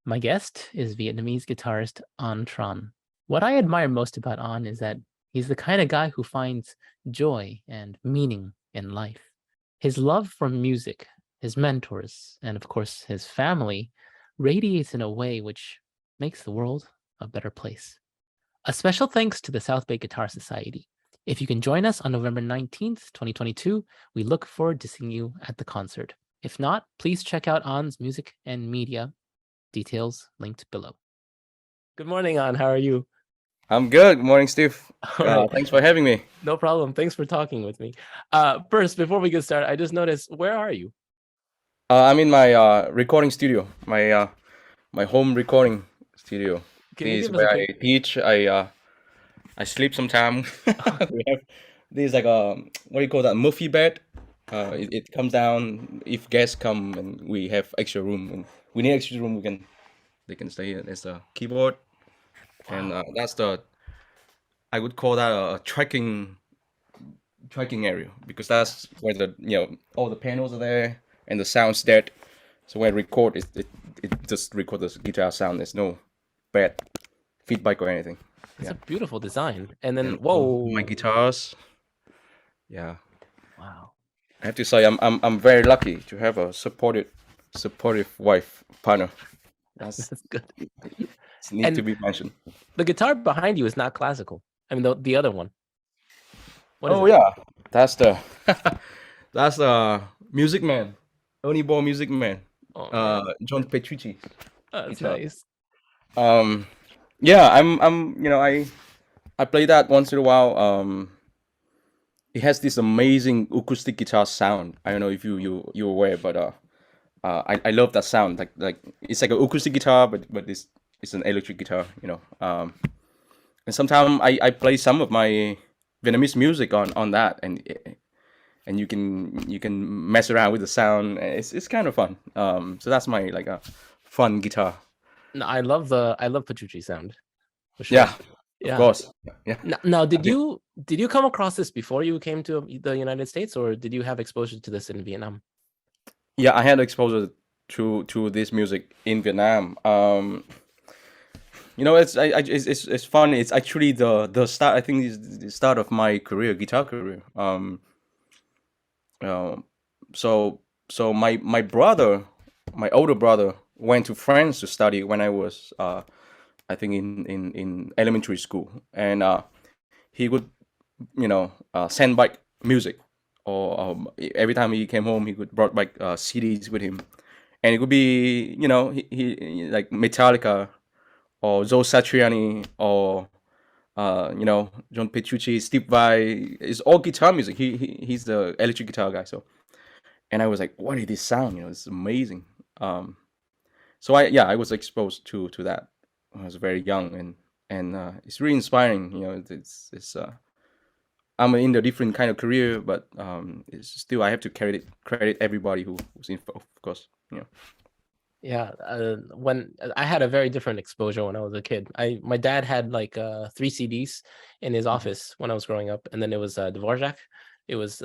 My guest is Vietnamese guitarist Tran. What I admire most about An is that he's the kind of guy who finds joy and meaning in life. His love for music, his mentors, and of course his family radiates in a way which makes the world a better place. A special thanks to the South Bay Guitar Society. If you can join us on November 19th, 2022, we look forward to seeing you at the concert. If not, please check out An's music and media. Details linked below. Good morning, An. How are you? I'm good. Good morning, Steve. All right. Thanks for having me. No problem. Thanks for talking with me. First, before we get started, I just noticed, where are you? I'm in my recording studio, my home recording studio. Can you This is give us a where I quick... teach. I sleep sometime. We have this like a what do you call that? Muffy bed. It comes down if guests come and we have extra room and we need extra room. They can stay here. There's a keyboard and Wow. that's the I would call that a tracking area because that's where all the panels are there and the sound's dead. So when I record, it just records the guitar sound. There's no bad feedback or anything. It's Yeah, a beautiful design. And then, and all my whoa. guitars. Yeah, Wow. I have to say I'm very lucky to have a supportive wife partner. That's That's good. it need to And be mentioned. the guitar behind you is not classical. I mean, the other one. What is Oh it? yeah, that's the that's the Music Man, Only Ball Music Man, Oh, man. John Petrucci That's guitar. nice. Um, yeah, I play that once in a while. It has this amazing acoustic guitar sound. I don't know if you're aware, but I love that sound. Like it's like an acoustic guitar, but it's an electric guitar. And sometimes I play some of my Vietnamese music on that, and you can mess around with the sound. It's kind of fun. So that's my like a fun guitar. No, I love Petrucci sound for sure. Yeah, of Yeah. course. Yeah. Now, I think did you come across this before you came to the United States, or did you have exposure to this in Vietnam? yeah, I had exposure to this music in Vietnam. It's fun. It's actually the start. I think it's the start of my career, guitar career. Uh, so so my brother, my older brother, went to France to study when I was I think in elementary school, and he would send back music, or every time he came home he would brought back CDs with him, and it could be like Metallica or Joe Satriani or John Petrucci, Steve Vai. It's all guitar music. He's the electric guitar guy. So, and I was like, what is this sound? It's amazing. Um, so I was exposed to that when I was very young, and it's really inspiring. It's I'm in a different kind of career, but it's still I have to credit everybody who's involved, of course. Yeah, when I had a very different exposure when I was a kid. My dad had like 3 CDs in his Mhm. office when I was growing up, and then it was Dvorak. It was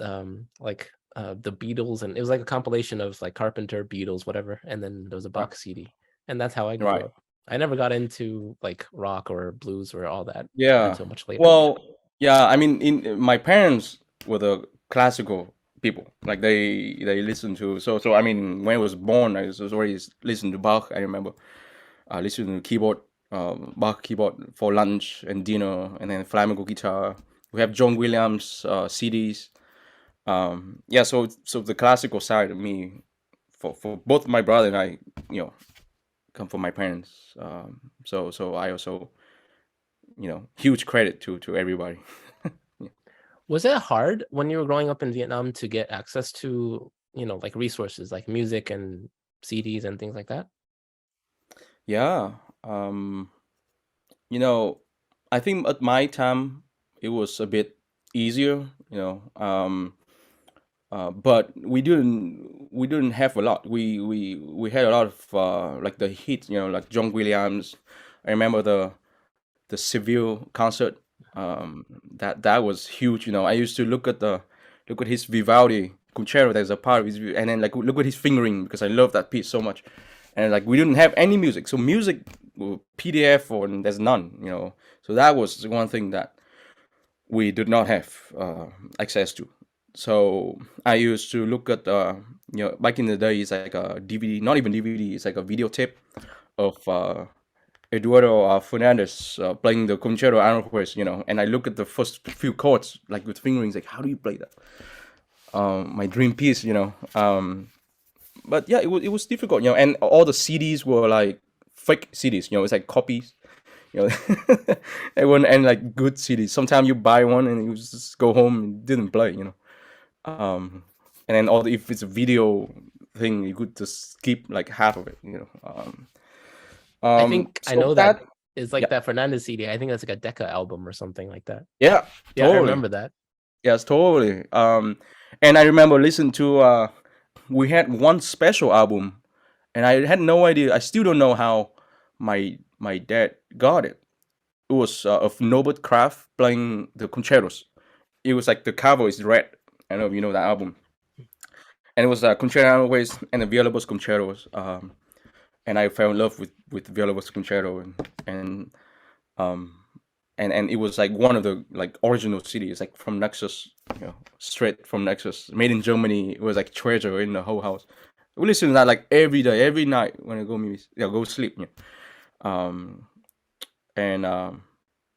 like the Beatles, and it was like a compilation of like Carpenter, Beatles, whatever, and then there was a Right. Bach CD, and that's how I grew Right. up. I never got into like rock or blues or all that Yeah. until much later. Well, yeah. I mean, in my parents were the classical people. Like they listen to so. I mean, when I was born, I was already listening to Bach. I remember listening to keyboard, Bach keyboard for lunch and dinner, and then flamenco guitar. We have John Williams CDs. Yeah. So the classical side of me, for both my brother and I, you know, come from my parents. So I also huge credit to everybody. Yeah. Was it hard when you were growing up in Vietnam to get access to, like resources like music and CDs and things like that? Yeah. Um, you know, I think at my time it was a bit easier, but we didn't have a lot. We had a lot of like the hits, like John Williams. I remember the Seville concert. That was huge. I used to look at his Vivaldi concerto. There's a part of his, and then like look at his fingering because I love that piece so much. and like we didn't have any music. So music, PDF or there's none, you know. So that was one thing that we did not have access to. So I used to look at, back in the day, it's like a DVD, not even DVD, it's like a videotape of Eduardo Fernandez playing the Concerto Aranjuez, you know, and I look at the first few chords, like with fingerings, like, how do you play that? My dream piece, you know. But yeah, it was difficult, you know, and all the CDs were like fake CDs, you know, it's like copies, you know, and like good CDs. Sometimes you buy one and you just go home and didn't play, you know. And then if it's a video thing, you could just skip like half of it, you know. I think I So know that, that is like yeah, that Fernandez CD. I think that's like a Decca album or something like that. yeah, Yeah, I totally, remember that. yes, totally. And I remember listening to we had one special album, and I had no idea. I still don't know how my dad got it. It was of Norbert Kraft playing the concertos. It was like the cover is red. I don't know if you know that album. And it was Concerto Aranjuez and the Villalobos concertos. And I fell in love with Villalobos concerto, and um and it was like one of the like original CDs, like from Nexus, you know, straight from Nexus, made in Germany. It was like treasure in the whole house. We listen to that like every day, every night when I go sleep. Yeah. Um, and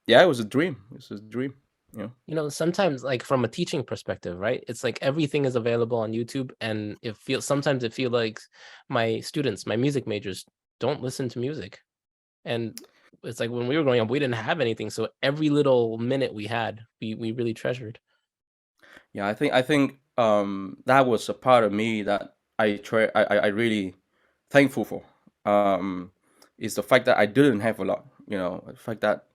yeah, it was a dream. It was a dream. You know. You know, sometimes like from a teaching perspective, right? It's like everything is available on YouTube, and sometimes it feels like my students, my music majors, don't listen to music. And it's like when we were growing up, we didn't have anything, so every little minute we had, we really treasured. Yeah, I think that was a part of me that I really thankful for. Um, is the fact that I didn't have a lot. You know, the fact that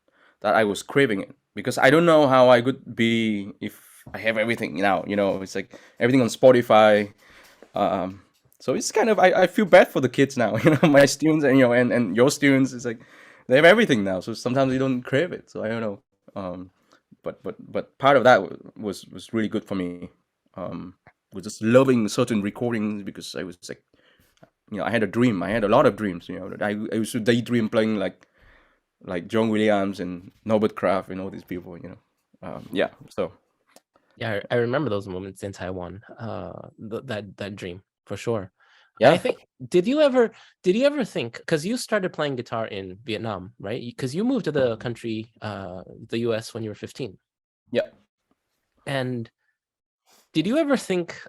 I was craving it, because I don't know how I could be if I have everything now. You know, it's like everything on Spotify. Um, so it's kind of I feel bad for the kids now. You know, my students and and your students. It's like they have everything now, so sometimes they don't crave it. So I don't know. But part of that was really good for me. Um, was just loving certain recordings, because I was like, I had a dream. I had a lot of dreams. You know, that I used to daydream playing like John Williams and Norbert Kraft and all these people. You know, yeah. So Yeah, I remember those moments in Taiwan. That dream for sure. I yeah, think did you ever think, because you started playing guitar in Vietnam, right? Because you moved to the country, the US, when you were 15. yeah. And did you ever think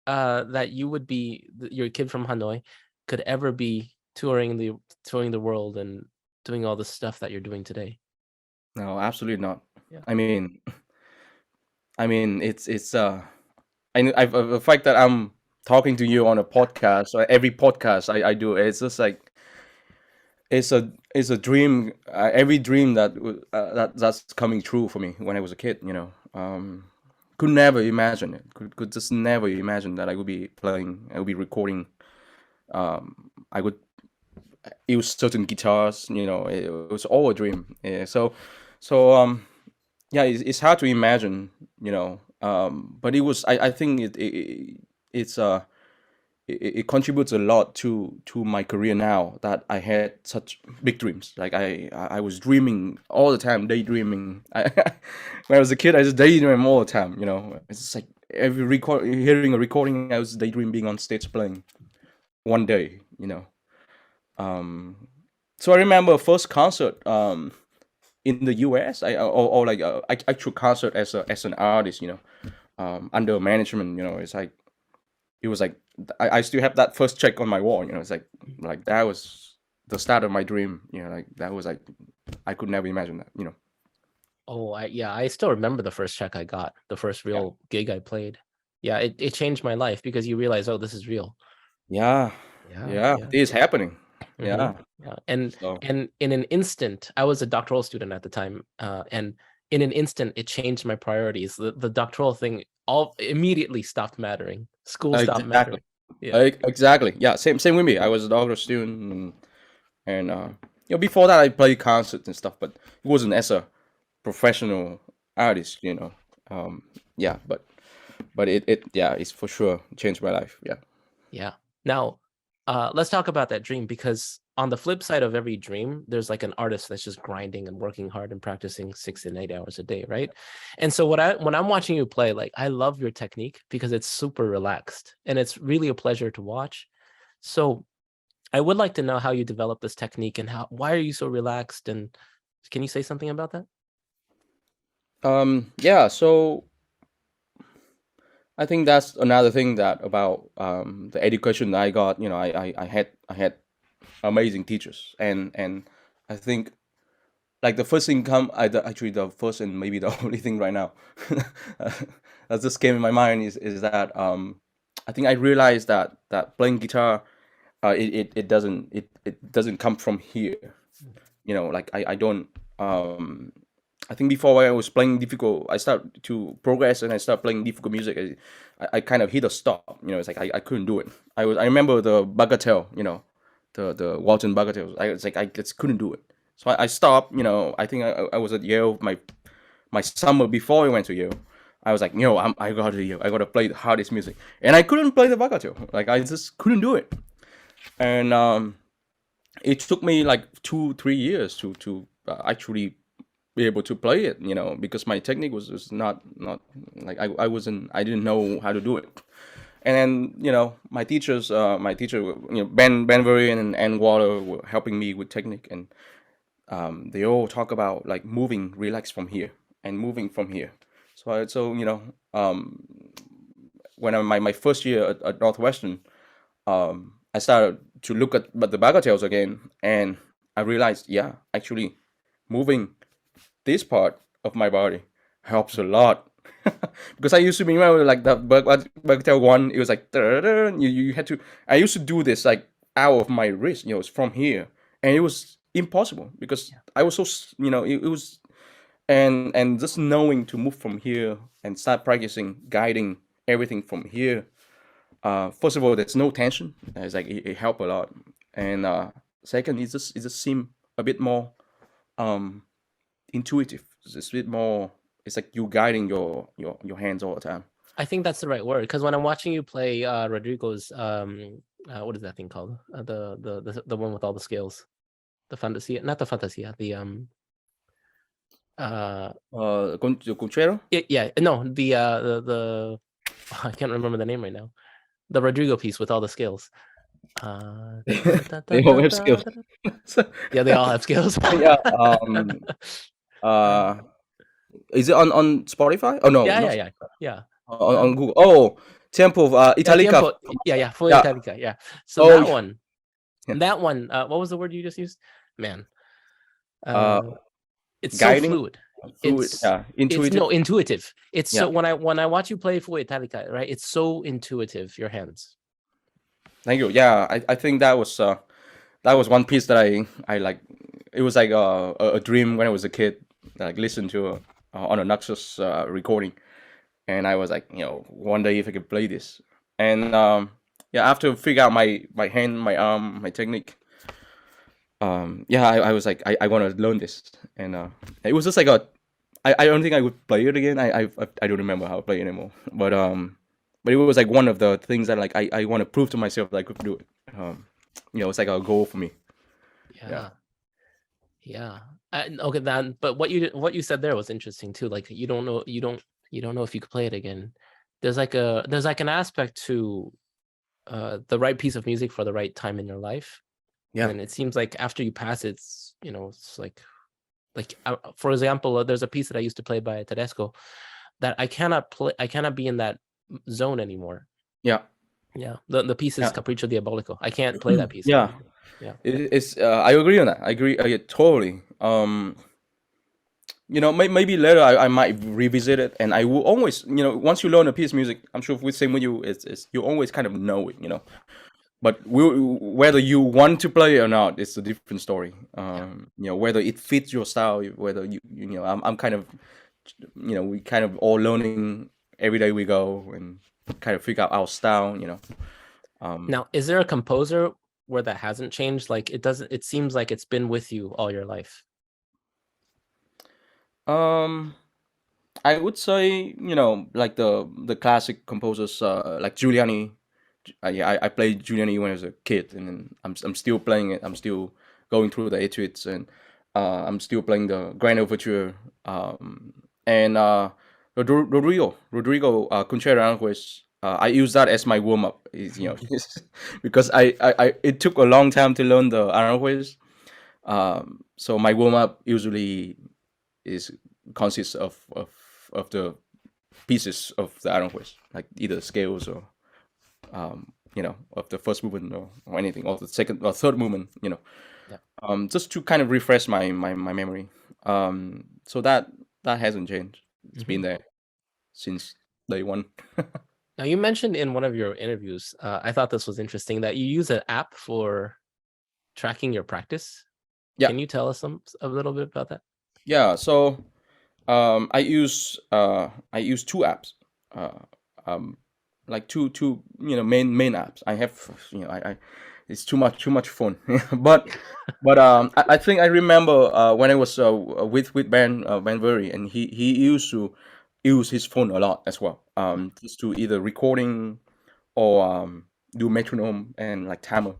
that you would be your kid from Hanoi could ever be touring the world and doing all the stuff that you're doing today? No, absolutely not. Yeah. I mean, it's the fact that I'm talking to you on a podcast, or every podcast I do, it's just like it's a dream. Every dream that's coming true for me when I was a kid. You know, could never imagine it. Could just never imagine that I would be playing. I would be recording. I would use certain guitars. You know, it was all a dream. Yeah, so yeah, it's hard to imagine. You know, but it was. I think it's it contributes a lot to my career now, that I had such big dreams. Like I was dreaming all the time, daydreaming. When I was a kid, I just daydream all the time. You know, it's just like hearing a recording, I was daydreaming being on stage playing one day. You know, so I remember first concert in the U.S. Or like actual concert as an artist. You know, under management. You know, it was like I still have that first check on my wall. You know, it's like that was the start of my dream. You know, like that was like I could never imagine that. You know. Oh, I still remember the first check I got, the first Yeah. real gig I played. Yeah, it changed my life, because you realize, oh, this is real. Yeah. Yeah, Yeah. yeah. It is happening. Mm-hmm. Yeah. Yeah. So And in an instant, I was a doctoral student at the time, and in an instant, it changed my priorities. The doctoral thing all immediately stopped mattering. School stopped exactly. mattering. Yeah. Exactly. Yeah. Same with me. I was a doctoral student, and before that I played concerts and stuff, but it wasn't as a professional artist. You know. Yeah. But it's for sure changed my life. Yeah. Yeah. Now, let's talk about that dream, because on the flip side of every dream, there's like an artist that's just grinding and working hard and practicing 6 and 8 hours a day, right? And so when I'm watching you play, like I love your technique because it's super relaxed and it's really a pleasure to watch. So I would like to know how you develop this technique and why are you so relaxed, and can you say something about that? Yeah, so I think that's another thing that about the education I got. You know, I had amazing teachers, and I think like the first thing actually the first and maybe the only thing right now uh, that just came in my mind is that I think I realized that playing guitar it doesn't come from here. You know, like I don't I think before when I was playing difficult, I start to progress and I start playing difficult music. I kind of hit a stop. You know, it's like I couldn't do it. I remember the bagatelle. You know, the Walton bagatelle. It's like I just couldn't do it. So I stopped. You know, I think I was at Yale my summer before I went to Yale. I was like, I got to Yale. I got to play the hardest music, and I couldn't play the bagatelle. Like I just couldn't do it. And it took me like 2 3 years to actually be able to play it, you know, because my technique was not like I didn't know how to do it. And then, you know, my teacher, you know, Ben Varian and Ann Waller were helping me with technique, and they all talk about like moving relax from here and moving from here. So you know, when my first year at Northwestern, I started to look at the bagatelles again, and I realized, yeah, actually, moving this part of my body helps a lot. Because I used to remember like the bagatelle one, it was like you had to. I used to do this like out of my wrist, you know, it's from here, and it was impossible because I was so you know it was and just knowing to move from here and start practicing guiding everything from here. First of all, there's no tension. It's like it helped a lot, and second, it just seemed a bit more um, intuitive. It's a bit more. It's like you guiding your hands all the time. I think that's the right word, because when I'm watching you play Rodrigo's what is that thing called? The one with all the scales, the fantasia, not the fantasia, the Conchero? yeah, no, the I can't remember the name right now. The Rodrigo piece with all the scales. They all have skills. Yeah, they all have scales. Yeah. Uh, is it on Spotify? Oh no, not Yeah. on Google. Oh, Tempo of Italica. Tiempo. Yeah, Full Yeah. Italica. Yeah. So Oh, that one, what was the word you just used? Man. uh, It's so guiding, fluid. It's intuitive. Intuitive. It's Yeah. so when I watch you play Full Italica, right? It's so intuitive, your hands. Thank you. Yeah, I think that was one piece that I like. It was like a dream when I was a kid. Like listened to on a Naxos recording, and I was like, you know, one day if I could play this. And yeah, after figure out my hand, my arm, my technique. Yeah, I was like, I want to learn this, and it was just like I don't think I would play it again. I don't remember how to play it anymore. But it was like one of the things that like I want to prove to myself that I could do it. You know, it's like a goal for me. Yeah. Okay, then. But what you said there was interesting too. Like you don't know if you could play it again. There's like an aspect to the right piece of music for the right time in your life. Yeah. And it seems like after you pass it, it's like for example, there's a piece that I used to play by Tedesco that I cannot be in that zone anymore. Yeah. The piece is Capriccio Diabolico. I can't play that piece. Yeah. It's I agree on that. I agree totally. You know, maybe later I might revisit it, and I will always, you know, once you learn a piece of music, I'm sure with same with you, it's you always kind of know it, you know. But whether you want to play it or not, it's a different story. You know, whether it fits your style, whether you know, I'm kind of, you know, we kind of all learning every day we go and kind of figure out our style, you know. Now, is there a composer where that hasn't changed? Like it seems like it's been with you all your life. I would say, you know, like the classic composers like Giuliani I played Julian E when I was a kid, and then I'm still playing it. I'm still going through the etudes, and I'm still playing the Grand Overture, and Rodrigo Concerto Aranjuez. I use that as my warm up, because I it took a long time to learn the Aranjuez. So my warm up usually consists of the pieces of the Aranjuez, like either scales or of the first movement or anything, or the second or third movement, just to kind of refresh my memory. So that hasn't changed. It's been there since day one. Now, you mentioned in one of your interviews, I thought this was interesting, that you use an app for tracking your practice. Yeah. Can you tell us a little bit about that? Yeah. So I use two apps, like two main apps. I have I it's too much fun, but I think I remember when I was with Ben Very, and he used to use his phone a lot as well, just to either recording or do metronome and like timer,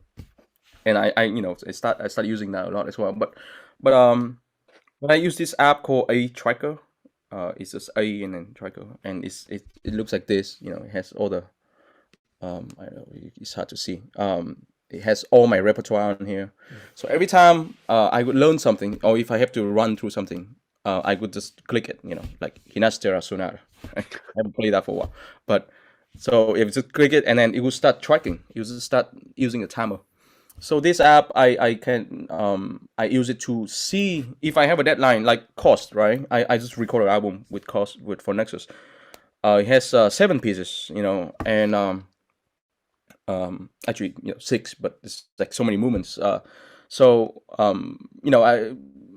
and I start using that a lot as well. But I use this app called A Tracker. It's just A and then Tracker, and it looks like this. It has all the I don't know, it's hard to see. It has all my repertoire on here. So every time I would learn something, or if I have to run through something, I would just click it. Like Hinastera Sonata. I haven't played that for a while, but so if you just click it, and then it will start tracking. You just start using a timer. So this app, I can I use it to see if I have a deadline, like Coste, right? I just record an album with Coste for Nexus. It has 7 pieces, and actually 6, but it's like so many movements. So I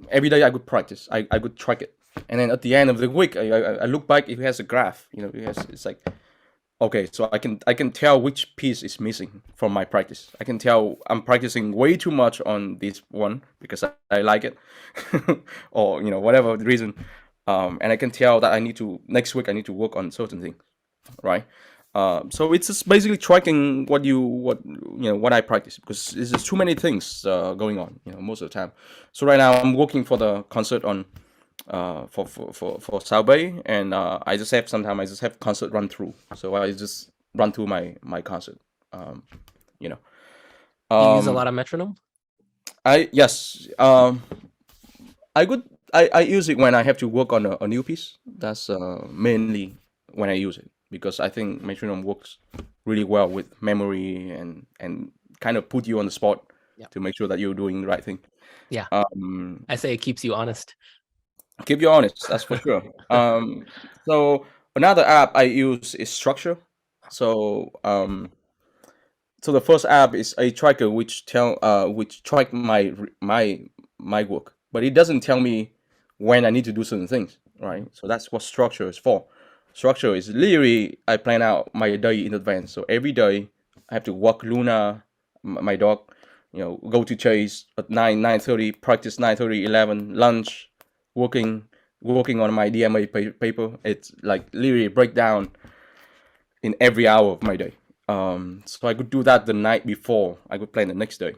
every day I could practice. I could track it, and then at the end of the week, I look back. It has a graph. It's like, okay, so I can tell which piece is missing from my practice. I can tell I'm practicing way too much on this one because I like it, or whatever the reason. And I can tell that next week I need to work on certain things, right? So it's just basically tracking what I practice, because there's just too many things going on, most of the time. So right now I'm working for the concert on for South Bay, and I just have concert run through. So I just run through my concert. You use a lot of metronome? Yes. I use it when I have to work on a new piece. That's mainly when I use it, because I think metronome works really well with memory and kind of put you on the spot to make sure that you're doing the right thing. Yeah. I say it keeps you honest. Keep you honest, that's for sure. So another app I use is Structure. So so the first app is a tracker which track my work, but it doesn't tell me when I need to do certain things, right? So that's what Structure is for. Structure is literally I plan out my day in advance. So every day I have to walk Luna, my dog, go to chase at 9:30, practice 9:30, 11, lunch, working on my DMA paper. It's like literally break down in every hour of my day. So I could do that the night before. I could plan the next day.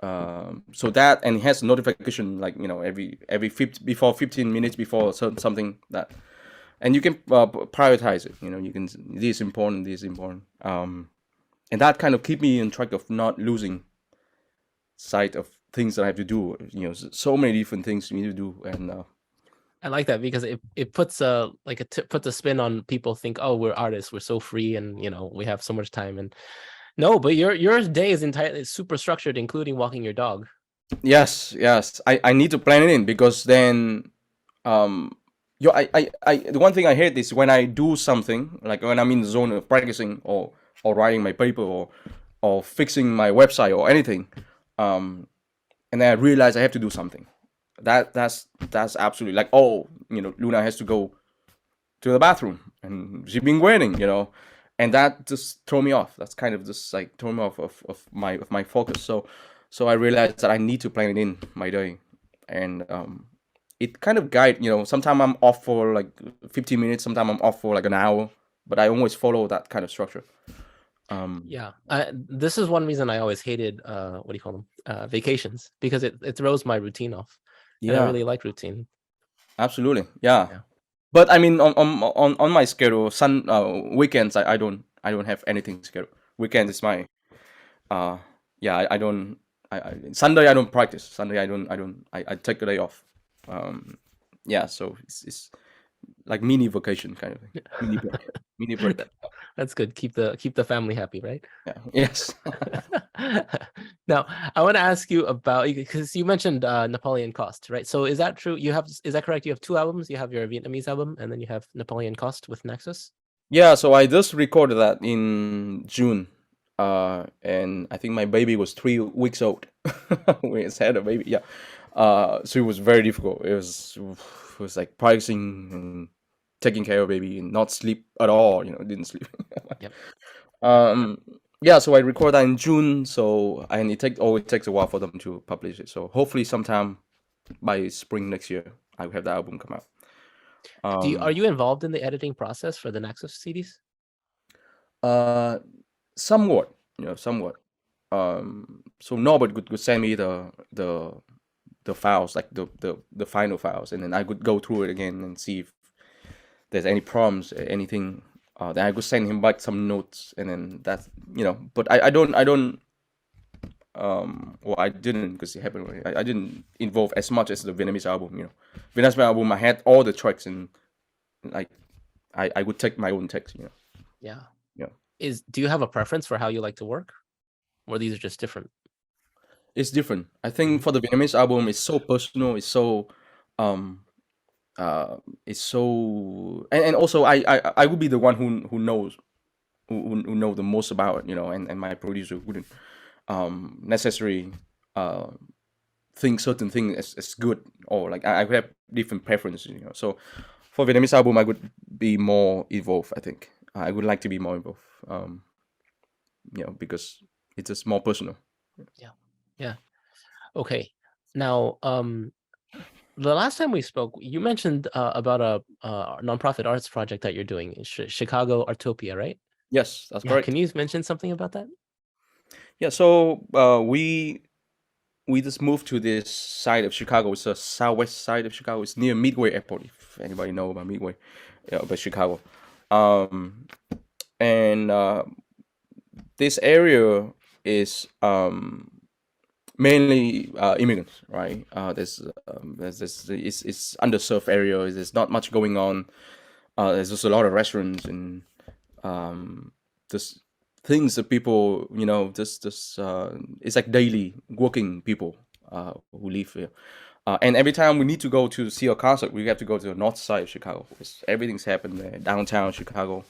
So that, and it has notification like every 15 minutes before something that, and you can prioritize it. You can, this is important, and that kind of keep me in track of not losing sight of things that I have to do. So many different things you need to do, and I like that, because it puts puts a spin on people think, oh, we're artists, we're so free, and we have so much time. And no, but your day is entirely super structured, including walking your dog. Yes. I need to plan it in, because then the one thing I hate is when I do something, like when I'm in the zone of practicing or writing my paper or fixing my website or anything, and then I realize I have to do something. That's absolutely like, oh, Luna has to go to the bathroom and she's been waiting, and that just throw me off. That's kind of just like throw me off of my focus. So I realized that I need to plan it in my day, and it kind of guide. Sometimes I'm off for like 15 minutes, sometimes I'm off for like an hour, but I always follow that kind of structure. Yeah, this is one reason I always hated what do you call them, vacations, because it throws my routine off, and I Yeah, really like routine. absolutely. Yeah. Yeah. But I mean, on my schedule, weekends I don't have anything scheduled. Weekends is my yeah, I don't Sunday I don't practice. Sunday I take a day off. Yeah, so it's like mini vacation kind of thing. Mini break. Mini break. That's good. Keep the family happy, right? Yeah. Yes. Now, I want to ask you about, because you mentioned Napoleon Coste, right? So is that true? Is that correct? You have two albums. You have your Vietnamese album, and then you have Napoleon Coste with Nexus. Yeah, so I just recorded that in June. And I think my baby was 3 weeks old. We just had a baby. Yeah. So it was very difficult. It was like practicing and taking care of baby and not sleep at all. Didn't sleep. Yep. Yeah, so I record that in June. And it takes a while for them to publish it. So hopefully sometime by spring next year, I will have the album come out. Are you involved in the editing process for the Nexus CDs? Somewhat, somewhat. So Norbert could send me the files, like the final files, and then I could go through it again and see if there's any problems, anything. Then I could send him back some notes, and then that's But I don't. Well, I didn't, because it happened already. I didn't involve as much as the Vietnamese album. Vietnamese album, I had all the tracks, and like I would take my own text. Yeah. Yeah. Do you have a preference for how you like to work, or these are just different? It's different. I think for the Vietnamese album, it's so personal. Um, it's so, and also I would be the one who knows, who know the most about it, and my producer wouldn't necessarily think certain thing as good, or like I would have different preferences. So for Vietnamese album, I would be more involved. I think I would like to be more involved. Because it's just more personal. Yeah. Okay. Now, the last time we spoke, you mentioned about a nonprofit arts project that you're doing in Chicago, Artopia, right? Yes, that's Yeah. correct. Can you mention something about that? Yeah, so we just moved to this side of Chicago. It's the southwest side of Chicago. It's near Midway Airport, if anybody know about Midway, about Chicago. And this area is mainly immigrants, right? There's this it's underserved area. There's not much going on. There's just a lot of restaurants and just things that people, just it's like daily working people who live here. And every time we need to go to see a concert, we have to go to the north side of Chicago. Everything's happened there, downtown Chicago.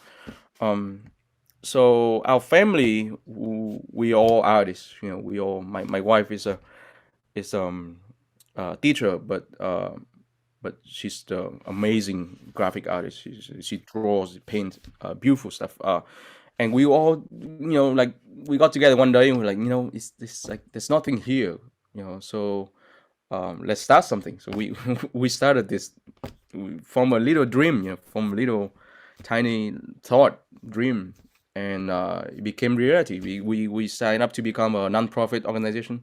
So our family, we all artists. We all. My wife is a teacher, but she's the amazing graphic artist. She draws, paints, beautiful stuff. And we all, like we got together one day and we're like, it's this like there's nothing here, So let's start something. So we we started this from a little dream, from a little tiny thought dream, and it became reality. We signed up to become a non-profit organization.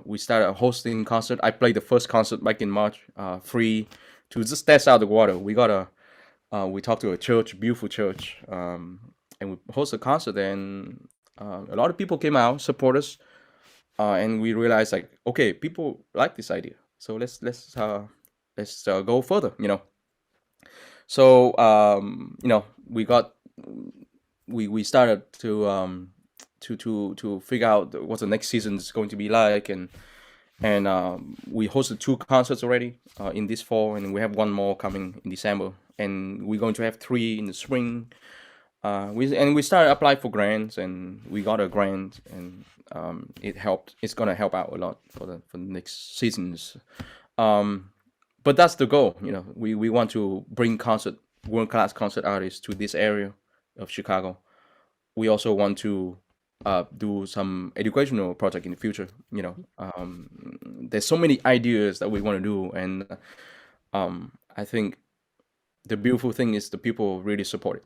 We started hosting concert. I played the first concert back in March, free, to just test out the water. We talked to a church, beautiful church, and we hosted a concert. And a lot of people came out, support us, and we realized like, okay, people like this idea, so let's go further. So we started to figure out what the next season is going to be like, and we hosted 2 concerts already in this fall, and we have one more coming in December, and we're going to have 3 in the spring. We started applying for grants, and we got a grant, and it helped. It's gonna help out a lot for the next seasons. But that's the goal. We want to bring world class concert artists to this area of Chicago. We also want to do some educational project in the future. There's so many ideas that we want to do, and I think the beautiful thing is the people really support it.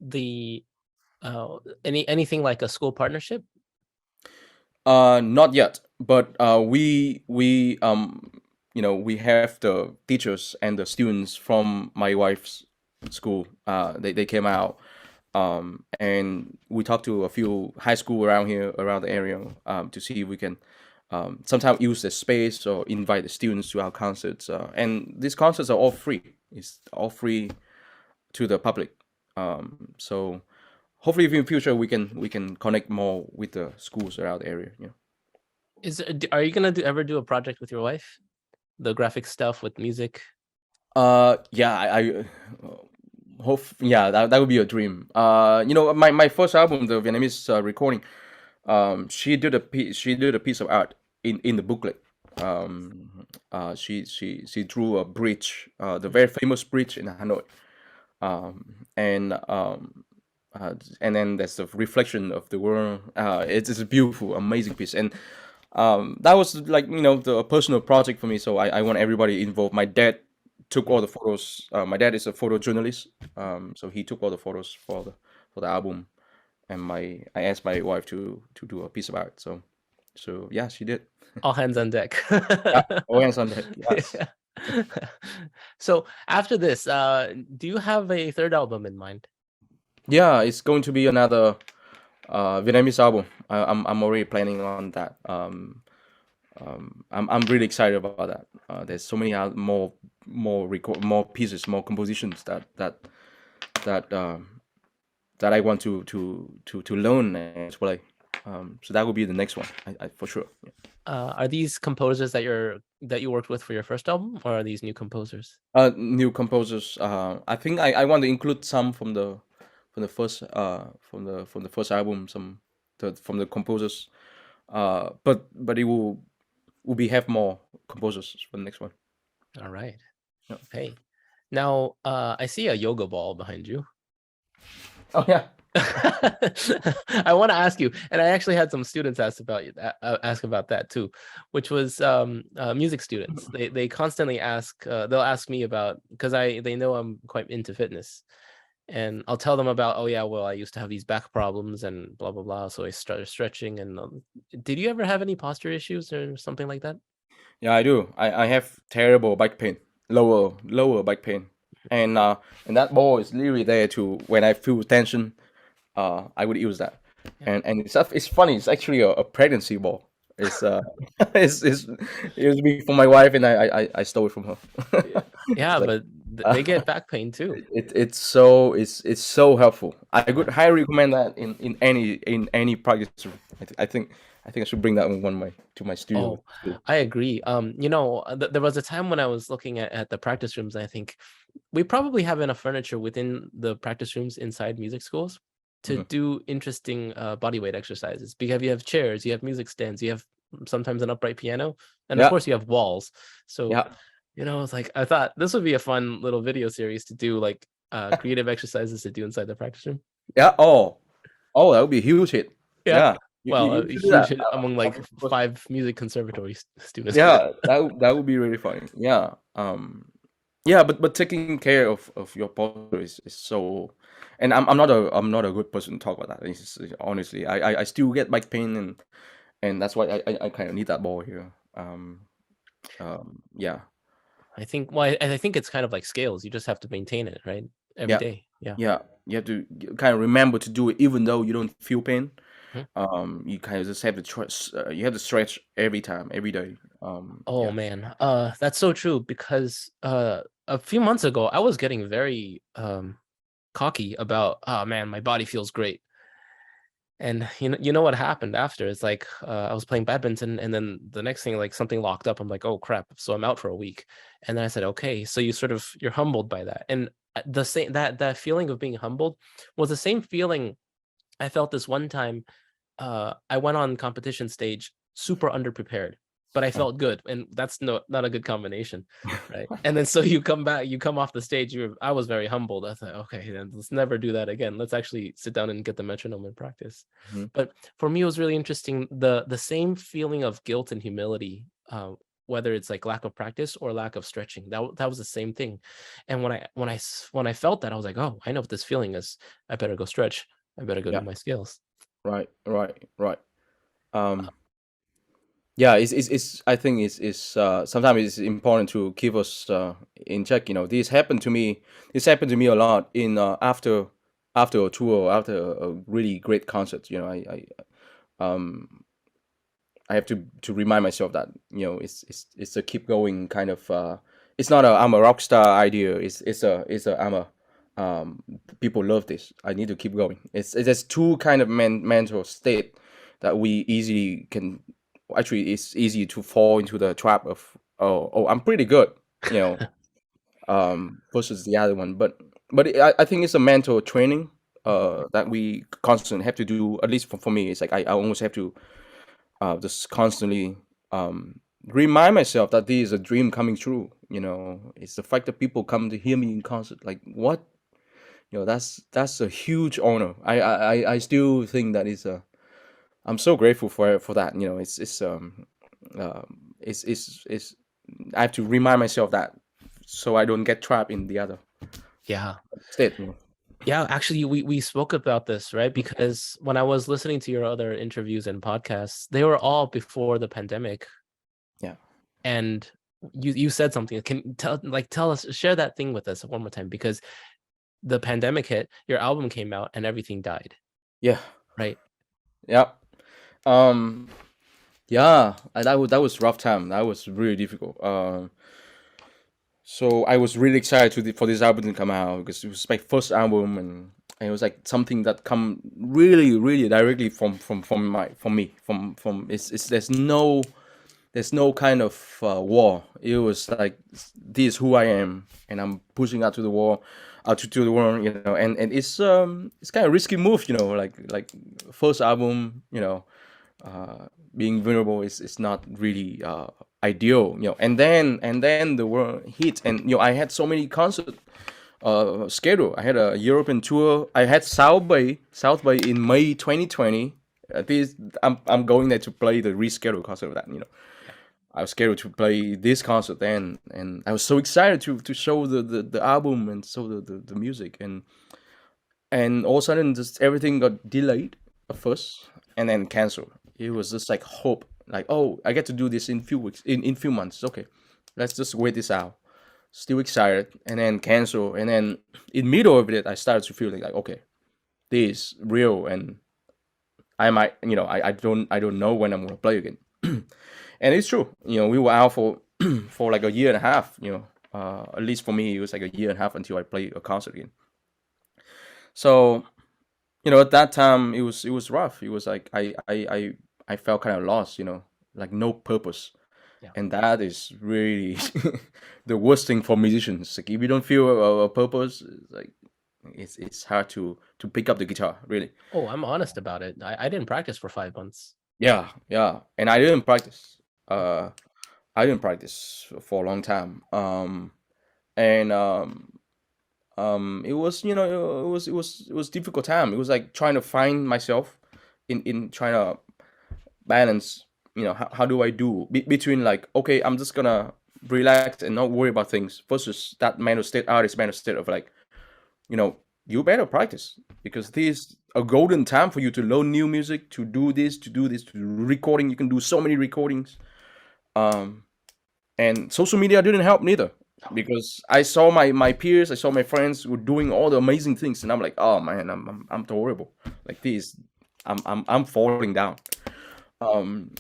The Anything like a school partnership? Not yet, but we we have the teachers and the students from my wife's school. They came out, and we talked to a few high school around here, around the area, to see if we can sometimes use the space or invite the students to our concerts. And these concerts are all free. It's all free to the public. So hopefully, in future we can connect more with the schools around the area. Are you gonna ever do a project with your wife? The graphic stuff with music? Yeah, I hope. Yeah, that would be a dream. My first album, the Vietnamese recording, she did a piece of art in the booklet. She drew a bridge, the very famous bridge in Hanoi. And then there's the reflection of the world. It's a beautiful, amazing piece, and that was like the personal project for me. So I want everybody involved. My dad took all the photos. My dad is a photojournalist, so he took all the photos for the album, and I asked my wife to do a piece of art. So yeah, she did. All hands on deck. Yeah, all hands on deck. Yes. Yeah. So after this, do you have a third album in mind? Yeah, it's going to be another Vietnamese album. I'm already planning on that. I'm really excited about that. There's so many more pieces, more compositions that I want to learn and to play. So that will be the next one, I for sure. Yeah. Are these composers that you worked with for your first album, or are these new composers? New composers. I think I want to include some from the first album, from the composers. But it will be have more composers for the next one. All right. Yeah. Okay. Now, I see a yoga ball behind you. Oh yeah. I want to ask you, and I actually had some students ask about that too, which was music students. They constantly ask. They'll ask me about, because they know I'm quite into fitness, and I'll tell them about, oh yeah, well, I used to have these back problems and blah blah blah, so I started stretching. And did you ever have any posture issues or something like that? Yeah, I do. I have terrible back pain, lower back pain, and that ball is literally there to when I feel tension. I would use that, Yeah. and it's funny. It's actually a pregnancy ball. It's it was me from my wife, and I stole it from her. Yeah, It's like, but they get back pain too. it's so helpful. I would highly recommend that in any practice room. I think I should bring that one to my studio. Oh, I agree. There was a time when I was looking at the practice rooms, and I think we probably have enough furniture within the practice rooms inside music schools to do interesting body weight exercises, because you have chairs, you have music stands, you have sometimes an upright piano, and of Yeah. course you have walls. So, Yeah. it's like, I thought this would be a fun little video series to do, like creative exercises to do inside the practice room. Yeah. Oh, that would be a huge hit. Yeah. You- Well, you a should do huge that. hit among like 5 music conservatory students. Yeah, that would be really funny. Yeah. Yeah, but taking care of your posture is so, and I'm not a good person to talk about that. Honestly, I still get back pain, and that's why I kind of need that ball here. Yeah. I think it's kind of like scales. You just have to maintain it, right? Every day. Yeah. Yeah, you have to kind of remember to do it even though you don't feel pain. You kind of just have to you have to stretch every time, every day. Oh man, that's so true, because a few months ago I was getting very cocky about, oh man, my body feels great. And you know what happened after? It's like I was playing badminton, and then the next thing, like, something locked up. I'm like, oh crap! So I'm out for a week. And then I said, okay. So you're humbled by that, and the same that feeling of being humbled was the same feeling I felt this one time. I went on competition stage super underprepared, but I felt good, and that's not a good combination, right? And then so you come off the stage. I was very humbled. I thought, okay, then let's never do that again. Let's actually sit down and get the metronome and practice. But for me, it was really interesting, the same feeling of guilt and humility, whether it's like lack of practice or lack of stretching. That was the same thing. And when I felt that, I was like, oh, I know what this feeling is. I better go stretch. I better go Yeah. do my skills. Right. Um, yeah, it's I think it's sometimes it's important to keep us in check. This happened to me. This happened to me a lot in after a tour, after a really great concert. I have to remind myself that it's a keep going kind of. It's not a I'm a rock star idea. It's a I'm a people love this. I need to keep going. It's two kind of mental state that we easily can. Actually, it's easy to fall into the trap of oh I'm pretty good, you know, versus the other one. But I think it's a mental training that we constantly have to do. At least for me, it's like I almost have to just constantly remind myself that this is a dream coming true. It's the fact that people come to hear me in concert. Like what? That's a huge honor. I still think that is a. I'm so grateful for that. It's I have to remind myself that so I don't get trapped in the other Yeah. state. Yeah, actually, we spoke about this, right? Because when I was listening to your other interviews and podcasts, they were all before the pandemic. Yeah. And you said something. Can tell us, share that thing with us one more time, because the pandemic hit, your album came out, and everything died. Yeah. Right. Yeah. Yeah. That was rough time. That was really difficult. So I was really excited for this album to come out because it was my first album, and it was like something that come really, really directly from me. It's there's no kind of war. It was like this is who I am, and I'm pushing out to the war, out to the world, and it's kind of risky move, like first album, being vulnerable is not really ideal, and then the world hit, and I had so many concert schedule. I had a European tour. I had South Bay in May 2020. This I'm going there to play the rescheduled concert of that. I was scheduled to play this concert then, and I was so excited to show the album and show the music, and all of a sudden just everything got delayed at first and then canceled. It was just like hope, like, oh, I get to do this in few weeks, in few months. Okay, let's just wait this out. Still excited, and then cancel, and then in middle of it, I started to feel like okay, this is real, and I might, I don't know when I'm gonna play again. And it's true. We were out for for like a year and a half. At least for me, it was like a year and a half until I played a concert again. So at that time it was rough. It was like I felt kind of lost. Like no purpose, Yeah. and that is really the worst thing for musicians. Like if you don't feel a purpose, it's hard to pick up the guitar. Really. Oh, I'm honest about it. I didn't practice for 5 months. Yeah, and I didn't practice. I didn't practice for a long time. And it was it was difficult time. It was like trying to find myself in trying to balance. How do I do between like okay, I'm just gonna relax and not worry about things versus that mental state, artist mental state of like, you better practice because this is a golden time for you to learn new music, to do this, to do recording. You can do so many recordings. And social media didn't help neither because I saw my peers, I saw my friends were doing all the amazing things, and I'm like, oh man, I'm horrible. Like this, I'm falling down.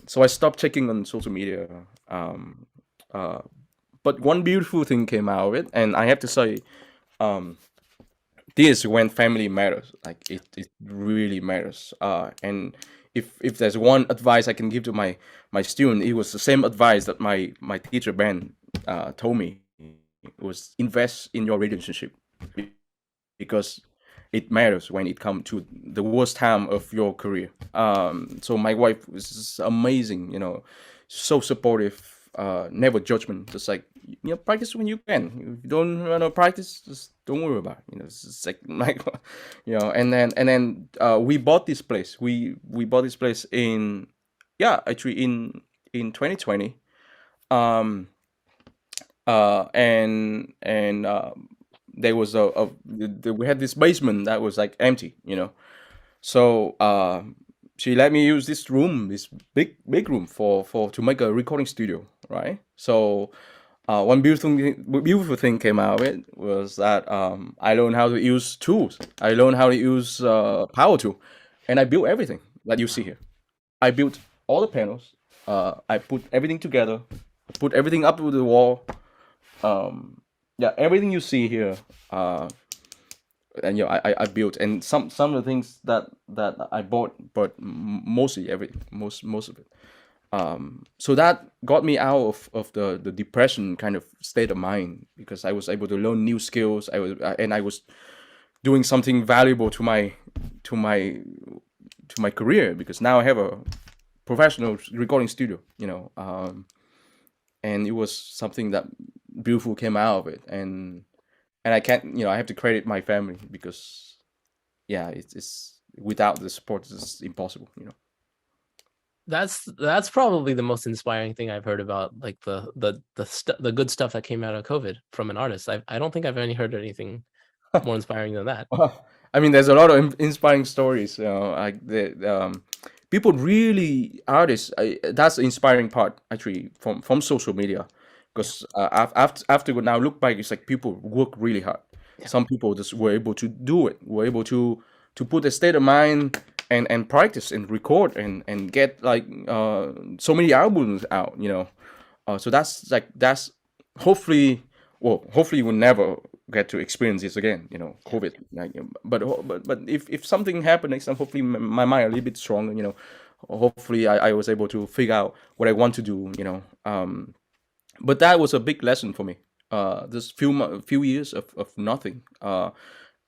So I stopped checking on social media. But one beautiful thing came out of it, and I have to say, this is when family matters. Like it really matters. And if there's one advice I can give to my student, it was the same advice that my teacher Ben told me. It was invest in your relationship because it matters when it comes to the worst time of your career. So my wife was amazing, so supportive, never judgment, just like practice when you can. If you don't want to practice, just don't worry about it. It's just like and then we bought this place. We bought this place in actually in 2020. And there was we had this basement that was like empty, So she let me use this room, this big room for to make a recording studio, right? So one beautiful thing came out of it was that I learned how to use tools. I learned how to use power tool, and I built everything that you see here. I built all the panels. I put everything together, put everything up to the wall. Yeah, everything you see here, and I built, and some of the things that I bought, but mostly everything, most of it. So that got me out of the depression kind of state of mind, because I was able to learn new skills. I was doing something valuable to my career, because now I have a professional recording studio, and it was something that beautiful came out of it, and I can't, I have to credit my family, because yeah, it's without the support it's impossible. That's probably the most inspiring thing I've heard about, like the good stuff that came out of COVID from an artist. I don't think I've any heard anything more inspiring than that. I mean, there's a lot of inspiring stories. Like people really artists. That's the inspiring part, actually, from social media, because after now look back, it's like people work really hard. Yeah. Some people just were able to do it. Were able to put a state of mind and practice and record and get like so many albums out. So that's hopefully, we'll never get to experience this again, COVID. But if something happened next time, hopefully my mind a little bit stronger. Hopefully I was able to figure out what I want to do. But that was a big lesson for me. This few years of nothing.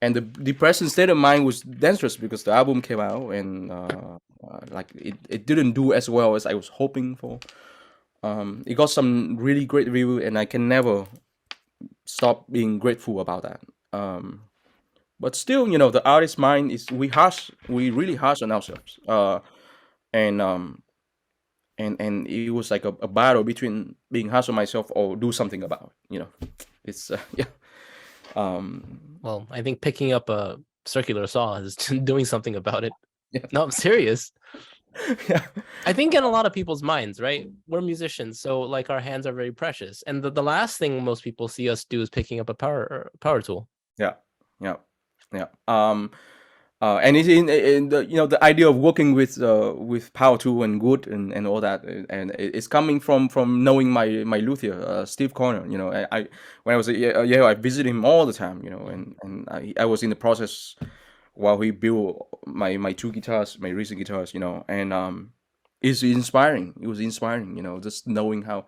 And the depression state of mind was dangerous, because the album came out, and like it didn't do as well as I was hoping for. It got some really great review, and I can never stop being grateful about that. But still, the artist mind is, we really harsh on ourselves. And it was like a battle between being harsh on myself or do something about it. It's yeah. Well, I think picking up a circular saw is doing something about it. Yeah. No, I'm serious. Yeah. I think in a lot of people's minds, right? We're musicians, so like our hands are very precious, and the last thing most people see us do is picking up a power tool. Yeah. And it's in the the idea of working with power tool and wood and all that, and it's coming from knowing my luthier, Steve Corner. I when I was I visited him all the time. And I was in the process while he built my two guitars, my recent guitars. And it's inspiring. It was inspiring. Just knowing how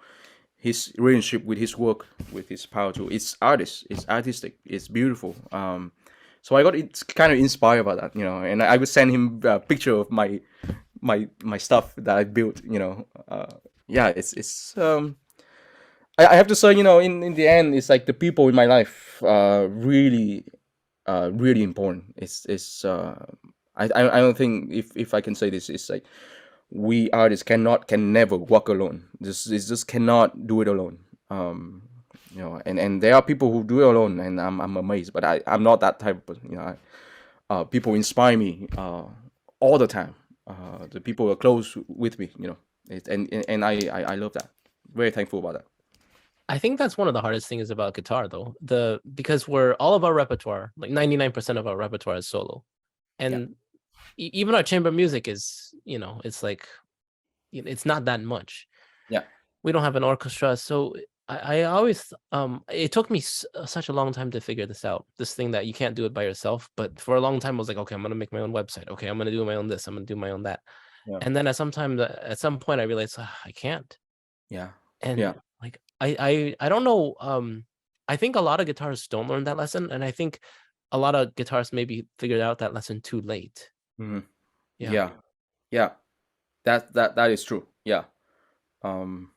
his relationship with his work, with his power tool. It's artistic. It's beautiful. So I got kind of inspired by that, and I would send him a picture of my stuff that I built, yeah, it's I have to say, in the end, it's like the people in my life really really important. It's I don't think, if I can say this, it's like we artists can never walk alone. Just cannot do it alone. And there are people who do it alone, and I'm amazed. But I'm not that type of person. People inspire me all the time. The people who are close with me. And I love that. Very thankful about that. I think that's one of the hardest things about guitar, though, because all of our repertoire, like 99% of our repertoire is solo, and even our chamber music is, it's like, it's not that much. Yeah, we don't have an orchestra, so I always it took me such a long time to figure this out. This thing that you can't do it by yourself, but for a long time I was like, okay, I'm gonna make my own website. Okay, I'm gonna do my own this. I'm gonna do my own that. Yeah. And then at some point I realized I can't. Yeah. And like I don't know. I think a lot of guitarists don't learn that lesson, and I think a lot of guitarists maybe figured out that lesson too late. Mm-hmm. Yeah. That is true. Yeah. And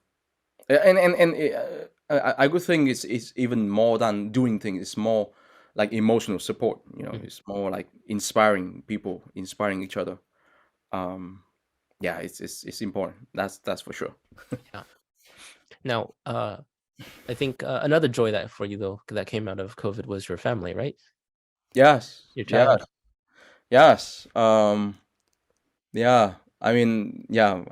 a good thing is even more than doing things. It's more like emotional support. It's more like inspiring people, inspiring each other. Yeah, it's important. That's for sure. Yeah. Now, I think another joy that for you, though, that came out of COVID was your family, right? Yes. Your child. Yes. Yeah. I mean, yeah.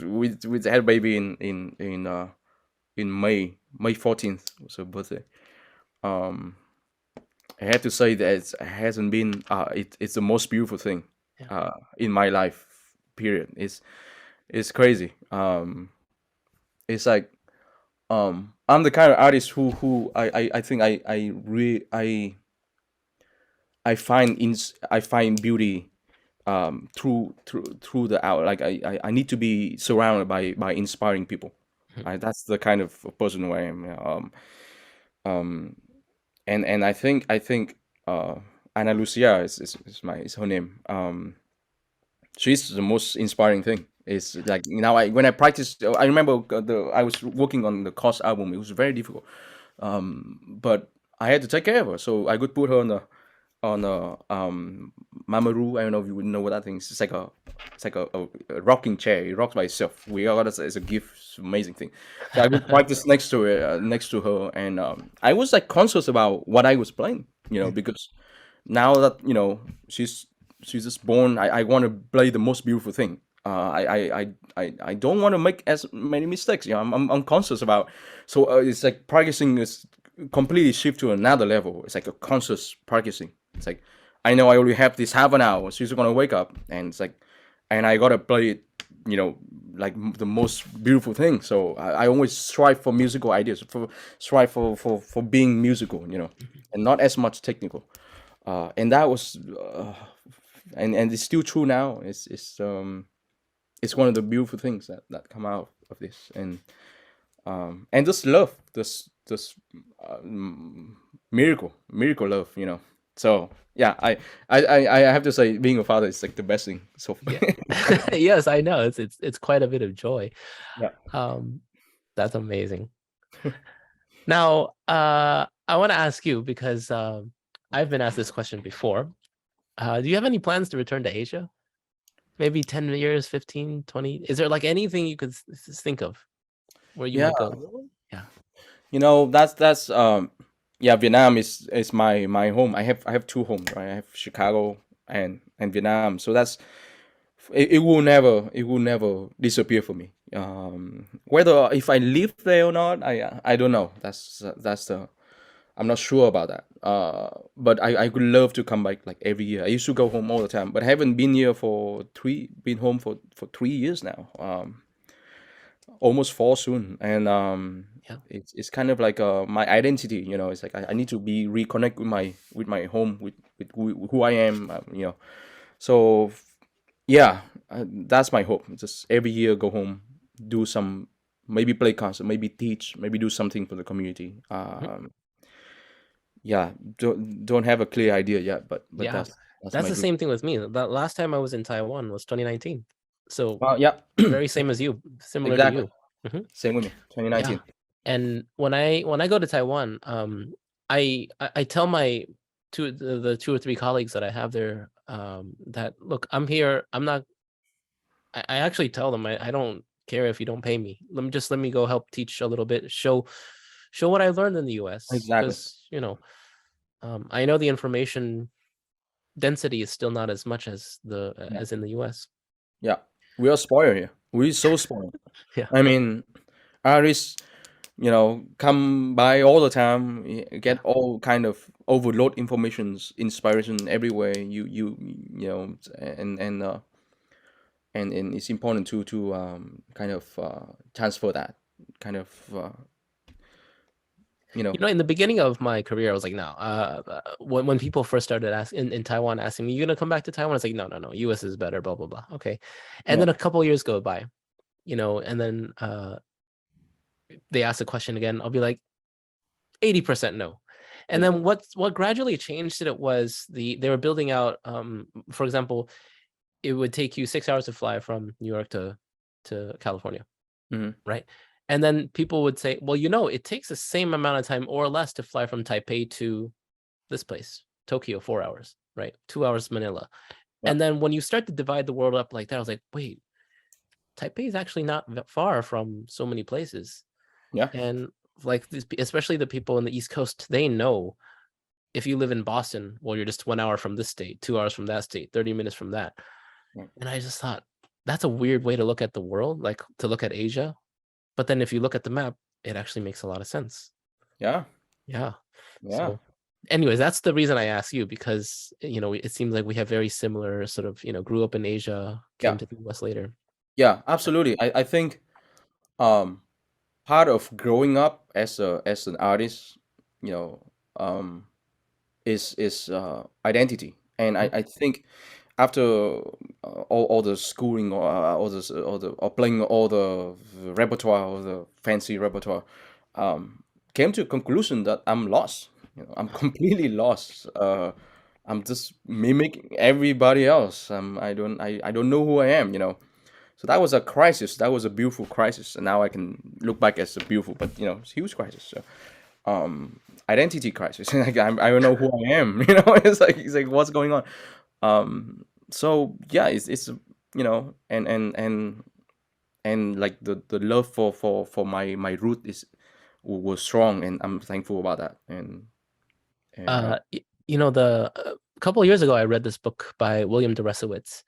We had a baby in May 14th was her birthday. Um, I have to say that it hasn't been. It's the most beautiful thing. Yeah. In my life. Period. It's crazy. It's like I'm the kind of artist who I think I find beauty through the out. Like I need to be surrounded by inspiring people. That's the kind of person who I am. Um, and I think Ana Lucia is her name. She's the most inspiring thing. It's like now when I practice, I remember I was working on the Cost album. It was very difficult, but I had to take care of her, so I could put her on a Mamaru. I don't know if you would know what that thing is. It's like a rocking chair. It rocks by itself. We got it as a gift. It's an amazing thing. So I would practice next to it, next to her, and I was like conscious about what I was playing. Because now that she's just born, I want to play the most beautiful thing. I don't want to make as many mistakes. I'm conscious about. So it's like practicing is completely shift to another level. It's like a conscious practicing. It's like I know I only have this half an hour. She's gonna wake up, and it's like, and I gotta play it. Like the most beautiful thing. So I always strive for musical ideas, strive for being musical. And not as much technical. And that was, and it's still true now. It's one of the beautiful things that come out of this, and just love, this miracle love. So yeah, I have to say, being a father is like the best thing so far. Yeah. Yes, I know. It's quite a bit of joy. Yeah. That's amazing. Now, I want to ask you, because I've been asked this question before. Do you have any plans to return to Asia? Maybe 10 years, 15, 20? Is there like anything you could think of where you Yeah. might go? Yeah. That's yeah, Vietnam is my home. I have two homes, right? I have Chicago and Vietnam. So that's it will never disappear for me. Whether if I live there or not, I don't know. That's the I'm not sure about that. But I would love to come back like every year. I used to go home all the time, but I haven't been here been home for 3 years now. Almost 4 soon, and Yeah. it's kind of like my identity. It's like I need to be reconnect with my home, with who I am. So yeah, that's my hope. Just every year go home, do some, maybe play concert, maybe teach, maybe do something for the community. Yeah, don't have a clear idea yet, but Yeah. that's That's my the dream. same thing with me. The last time I was in Taiwan was 2019. So Yeah, very same as you, similar to exactly. you. Mhm. Same with me. 2019. Yeah. And when I go to Taiwan, I tell my the 2 or 3 colleagues that I have there, that look, I'm here. I'm not. I actually tell them I don't care if you don't pay me. Let me go help teach a little bit, show what I learned in the U.S. Exactly. because I know the information density is still not as much as Yeah. as in the U.S. Yeah, we are spoiled here. We're so spoiled. Yeah. I mean, artists, come by all the time, get all kind of overload informations, inspiration everywhere. And it's important to kind of transfer that kind of In the beginning of my career, I was like, no. When people first started asking in Taiwan, asking me, "You gonna come back to Taiwan?" It's like, no, U.S. is better. Blah blah blah. Okay, and Yeah. then a couple years go by, and then they ask the question again. I'll be like, 80% no. And then what gradually changed it was they were building out. For example, it would take you 6 hours to fly from New York to California, Mhm. right? And then people would say, well, it takes the same amount of time or less to fly from Taipei to this place, Tokyo, 4 hours, right? 2 hours Manila. Yeah. And then when you start to divide the world up like that, I was like, wait, Taipei is actually not far from so many places. Yeah. And like especially the people in the East Coast, they know if you live in Boston, well, you're just 1 hour from this state, 2 hours from that state, 30 minutes from that. Right. And I just thought that's a weird way to look at the world, like to look at Asia. But then if you look at the map, it actually makes a lot of sense. Yeah. Yeah. Yeah. So anyways, that's the reason I asked you, because, you know, it seems like we have very similar sort of, you know, grew up in Asia, came Yeah. to the US later. Yeah, absolutely. I think part of growing up as an artist, you know, is identity. And I think after all the schooling or or playing all the repertoire, all the fancy repertoire, came to a conclusion that I'm lost. You know, I'm completely lost. I'm just mimicking everybody else. I don't know who I am. You know, so that was a crisis. That was a beautiful crisis, and now I can look back as a beautiful, but you know, it's a huge crisis. So, identity crisis. Like I don't know who I am. You know, it's like what's going on. So yeah, it's you know, and like the love for my root was strong, and I'm thankful about that. And You know, a couple of years ago, I read this book by William Deresiewicz,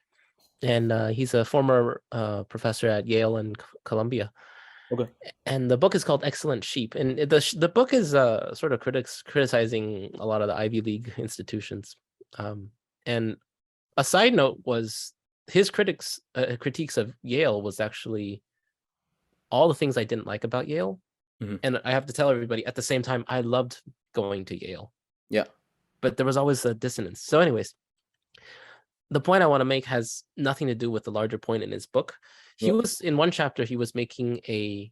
and he's a former professor at Yale and Columbia. okay, And the book is called Excellent Sheep, and the book is sort of criticizing a lot of the Ivy League institutions. And a side note was his critiques of Yale was actually all the things I didn't like about Yale. Mhm. And I have to tell everybody at the same time, I loved going to Yale. Yeah. But there was always a dissonance. So anyways, the point I want to make has nothing to do with the larger point in his book. He Yeah. was in one chapter, he was making a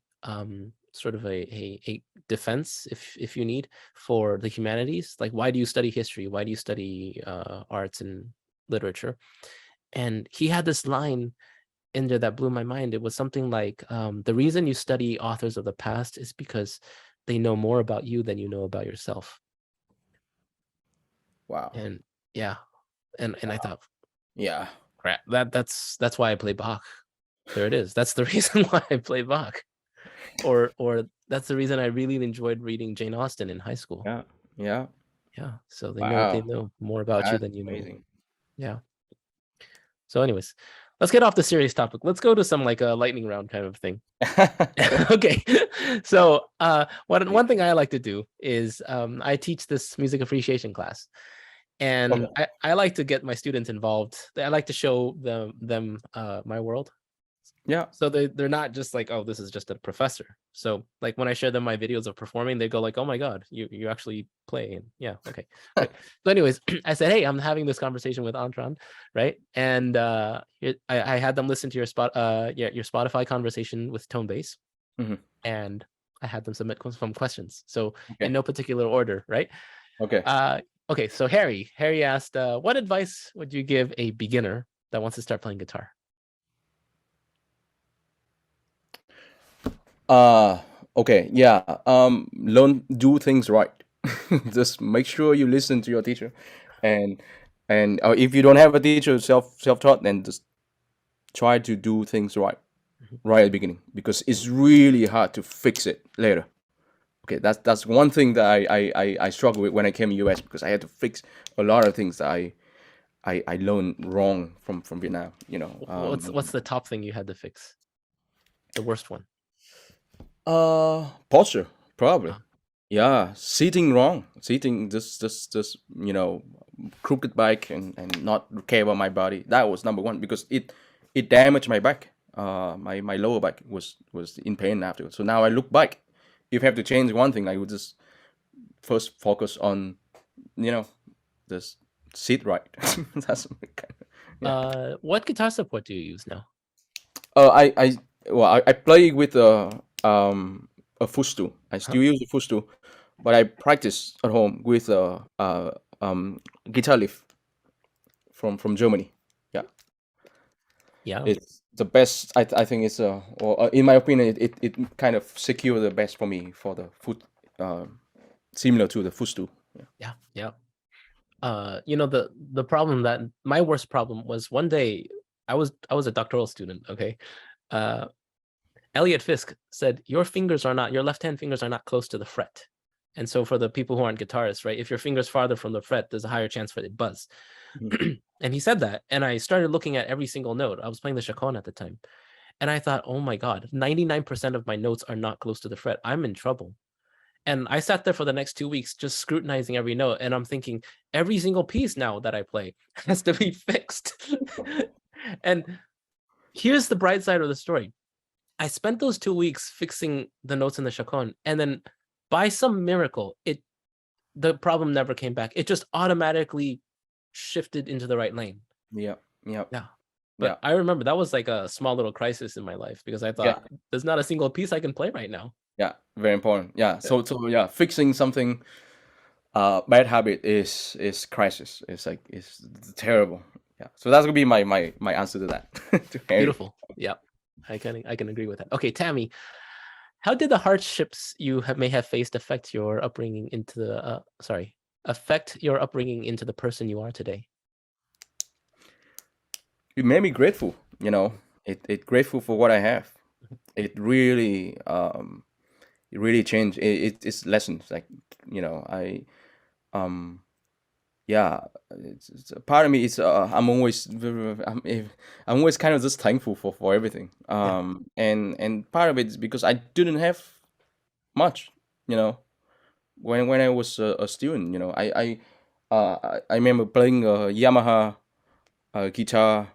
sort of a defense, if you need, for the humanities. Like, why do you study history? Why do you study arts and literature? And he had this line in there that blew my mind. It was something like, the reason you study authors of the past is because they know more about you than you know about yourself. Wow. And yeah, and I thought, Yeah. crap, that's why I play Bach. There it is. That's the reason why I play Bach. Or that's the reason I really enjoyed reading Jane Austen in high school. Yeah. Yeah. Yeah. So they Wow. know more about you That's than you know. amazing. Yeah. So anyways, let's get off the serious topic. Let's go to some like a lightning round kind of thing. Okay. So one thing I like to do is I teach this music appreciation class. And Okay. I like to get my students involved. I like to show them my world. Yeah. So they're not just like, oh, this is just a professor. So like when I share them my videos of performing, they go like, oh my God, you actually play. And yeah, okay. Right. So anyways, I said, hey, I'm having this conversation with Antran, right? And I had them listen to your Spotify conversation with Tonebase. Mhm. And I had them submit some questions. So Okay. in no particular order, right? Okay. Okay, so Harry asked, what advice would you give a beginner that wants to start playing guitar? Okay. Yeah. Do things right. Just make sure you listen to your teacher, and if you don't have a teacher, self-taught, then just try to do things right at the beginning, because it's really hard to fix it later. Okay, that's one thing that I struggled with when I came to US, because I had to fix a lot of things that I learned wrong from Vietnam. You know, What's the top thing you had to fix? The worst one? posture, probably. Uh, Yeah, sitting just you know, crooked back, and not care about my body. That was number one, because it damaged my back. My lower back was in pain afterwards. So now I look back, if I have to change one thing, I would just first focus on, you know, just sit right. That's yeah. what guitar support do you use now? I play with a footstool. I still use a footstool, but I practice at home with a guitar lift from Germany. Yeah, Yeah. it's the best. I think it's or in my opinion, it kind of secure the best for me for the foot, similar to the footstool. Yeah. You know, the problem that my worst problem was, one day I was a doctoral student. Okay. Elliot Fisk said, your left hand fingers are not close to the fret. And so for the people who aren't guitarists, right, if your finger's farther from the fret, there's a higher chance for it to buzz. And he said that, and I started looking at every single note. I was playing the chaconne at the time, and I thought, oh my God, 99% of my notes are not close to the fret. I'm in trouble. And I sat there for the next 2 weeks just scrutinizing every note, and I'm thinking every single piece now that I play has to be fixed. And here's the bright side of the story. I spent those 2 weeks fixing the notes in the chaconne, and then by some miracle, the problem never came back. It just automatically shifted into the right lane. Yeah. Yeah. Yeah. But I remember that was like a small little crisis in my life, because I thought there's not a single piece I can play right now. Yeah, very important. Yeah. So yeah, fixing something bad habit is crisis. It's like it's terrible. Yeah. So that's gonna be my answer to that. To Harry. Beautiful. Yeah. I can agree with that. Okay, Tammy, how did the hardships you may have faced affect your upbringing into the person you are today? It made me grateful, you know. It grateful for what I have. It really changed. It's lessons, like, you know, yeah, it's a part of me. It's I'm always I'm always kind of just thankful for everything. And part of it is because I didn't have much, you know, when I was a student. You know, I remember playing a Yamaha guitar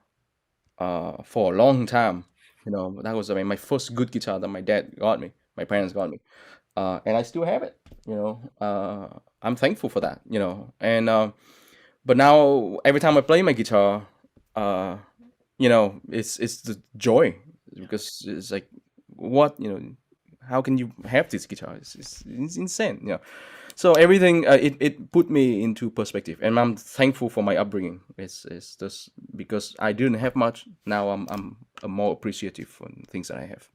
for a long time. You know, that was, I mean, my first good guitar that my dad got me, my parents got me, and I still have it. You know, I'm thankful for that. You know, and but now every time I play my guitar, you know, it's the joy, because it's like, what, you know, how can you have this guitar? It's insane. You know, so everything it put me into perspective, and I'm thankful for my upbringing. It's just because I didn't have much. Now I'm more appreciative for things that I have.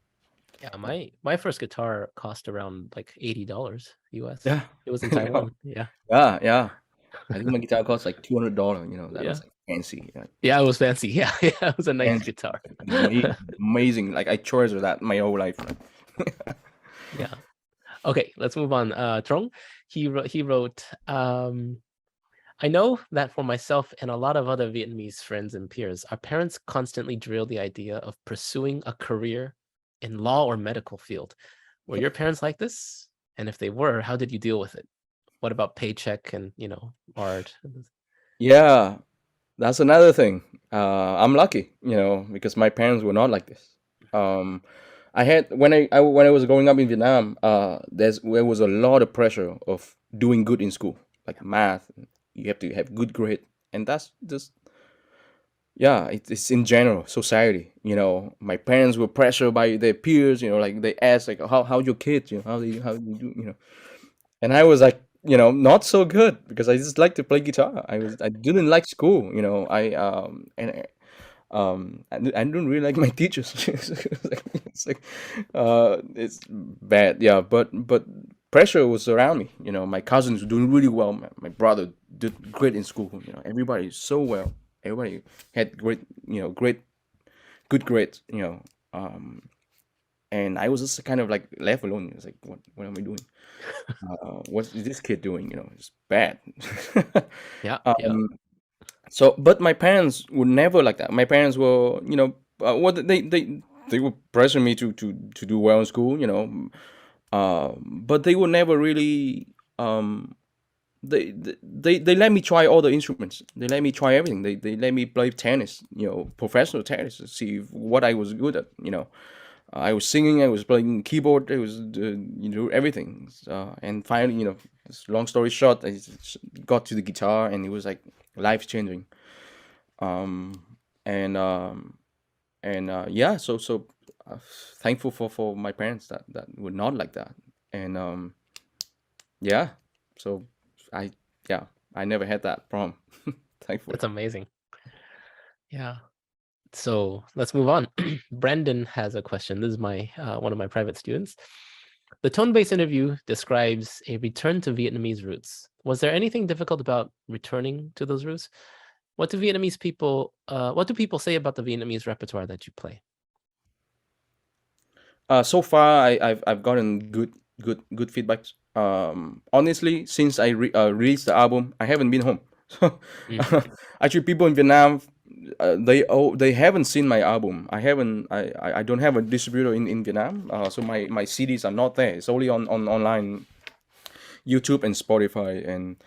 Yeah, my first guitar cost around like $80 US. Yeah, It was in you know, Taiwan. Yeah. yeah. I think my guitar cost like $200. You know, that was like fancy. Like, Yeah, it was fancy. Yeah, it was a nice fancy. guitar. Amazing. Like, I treasure that my whole life. Yeah. Okay, let's move on. Trong, he wrote, I know that for myself and a lot of other Vietnamese friends and peers, our parents constantly drill the idea of pursuing a career in law or medical field. Were your parents like this? And if they were, how did you deal with it? What about paycheck and, you know, art? Yeah, that's another thing. I'm lucky, you know, because my parents were not like this. I had, when I was growing up in Vietnam, there was a lot of pressure of doing good in school, like math. You have to have good grade, and that's just, yeah, it's in general society. You know, my parents were pressured by their peers. You know, like they asked, like, how's your kids? You know, how do you do? You know, and I was like, you know, not so good, because I just like to play guitar. I didn't like school. You know, I don't really like my teachers. It's bad. Yeah, but pressure was around me. You know, my cousins were doing really well. My brother did great in school. You know, everybody so well. Everybody had great, you know, good grades. You know, and I was just kind of like left alone. It's like, what am I doing? What's this kid doing? You know, it's bad. Yeah. So, but my parents were never like that. My parents were, you know, what they would pressure me to do well in school, you know, but they were never really. They let me try all the instruments. They let me try everything. They let me play tennis, you know, professional tennis, to see what I was good at. You know, I was singing, I was playing keyboard, I was you know, everything. And finally, you know, long story short, I got to the guitar, and it was like life changing. And yeah, so thankful for my parents that were not like that. And yeah, so I I never had that problem. Thankfully. That's amazing. Yeah. So let's move on. Brandon has a question. This is my one of my private students. The Tonebase interview describes a return to Vietnamese roots. Was there anything difficult about returning to those roots? What do people say about the Vietnamese repertoire that you play? So far, I've gotten good feedbacks. Honestly, since I released the album, I haven't been home. So Mm. actually, people in Vietnam, they haven't seen my album. I don't have a distributor in Vietnam. So my CDs are not there. It's only on online, YouTube and Spotify, and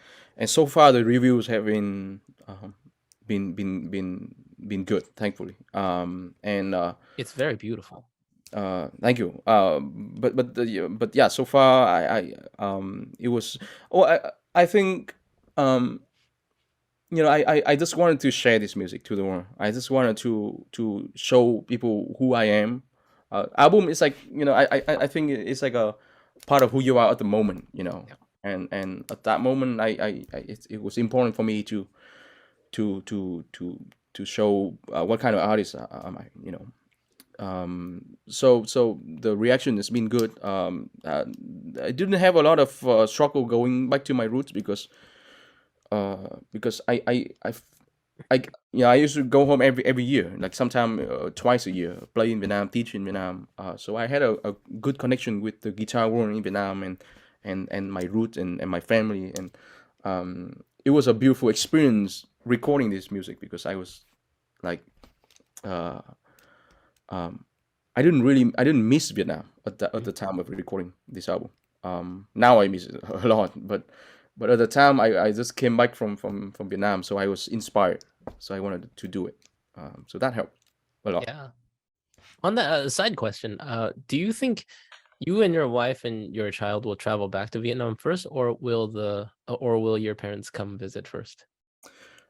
so far the reviews have been been been been good, thankfully. And It's very beautiful. Thank you. But yeah, so far it was. Oh, I think I just wanted to share this music to the world. I just wanted to show people who I am. Album is like, I think it's like a part of who you are at the moment. Yeah. And at that moment, it was important for me to to to to show what kind of artist am I. So the reaction has been good. I didn't have a lot of struggle going back to my roots because I used to go home every year, like sometime twice a year, play in Vietnam, teach in Vietnam. So I had a good connection with the guitar world in Vietnam and my roots and my family, and it was a beautiful experience recording this music because I was like uh, um, I didn't miss Vietnam at the time of recording this album. Now I miss it a lot, but at the time I just came back from Vietnam, so I was inspired, so I wanted to do it. So that helped a lot. Yeah. On that side question, do you think you and your wife and your child will travel back to Vietnam first, or will your parents come visit first?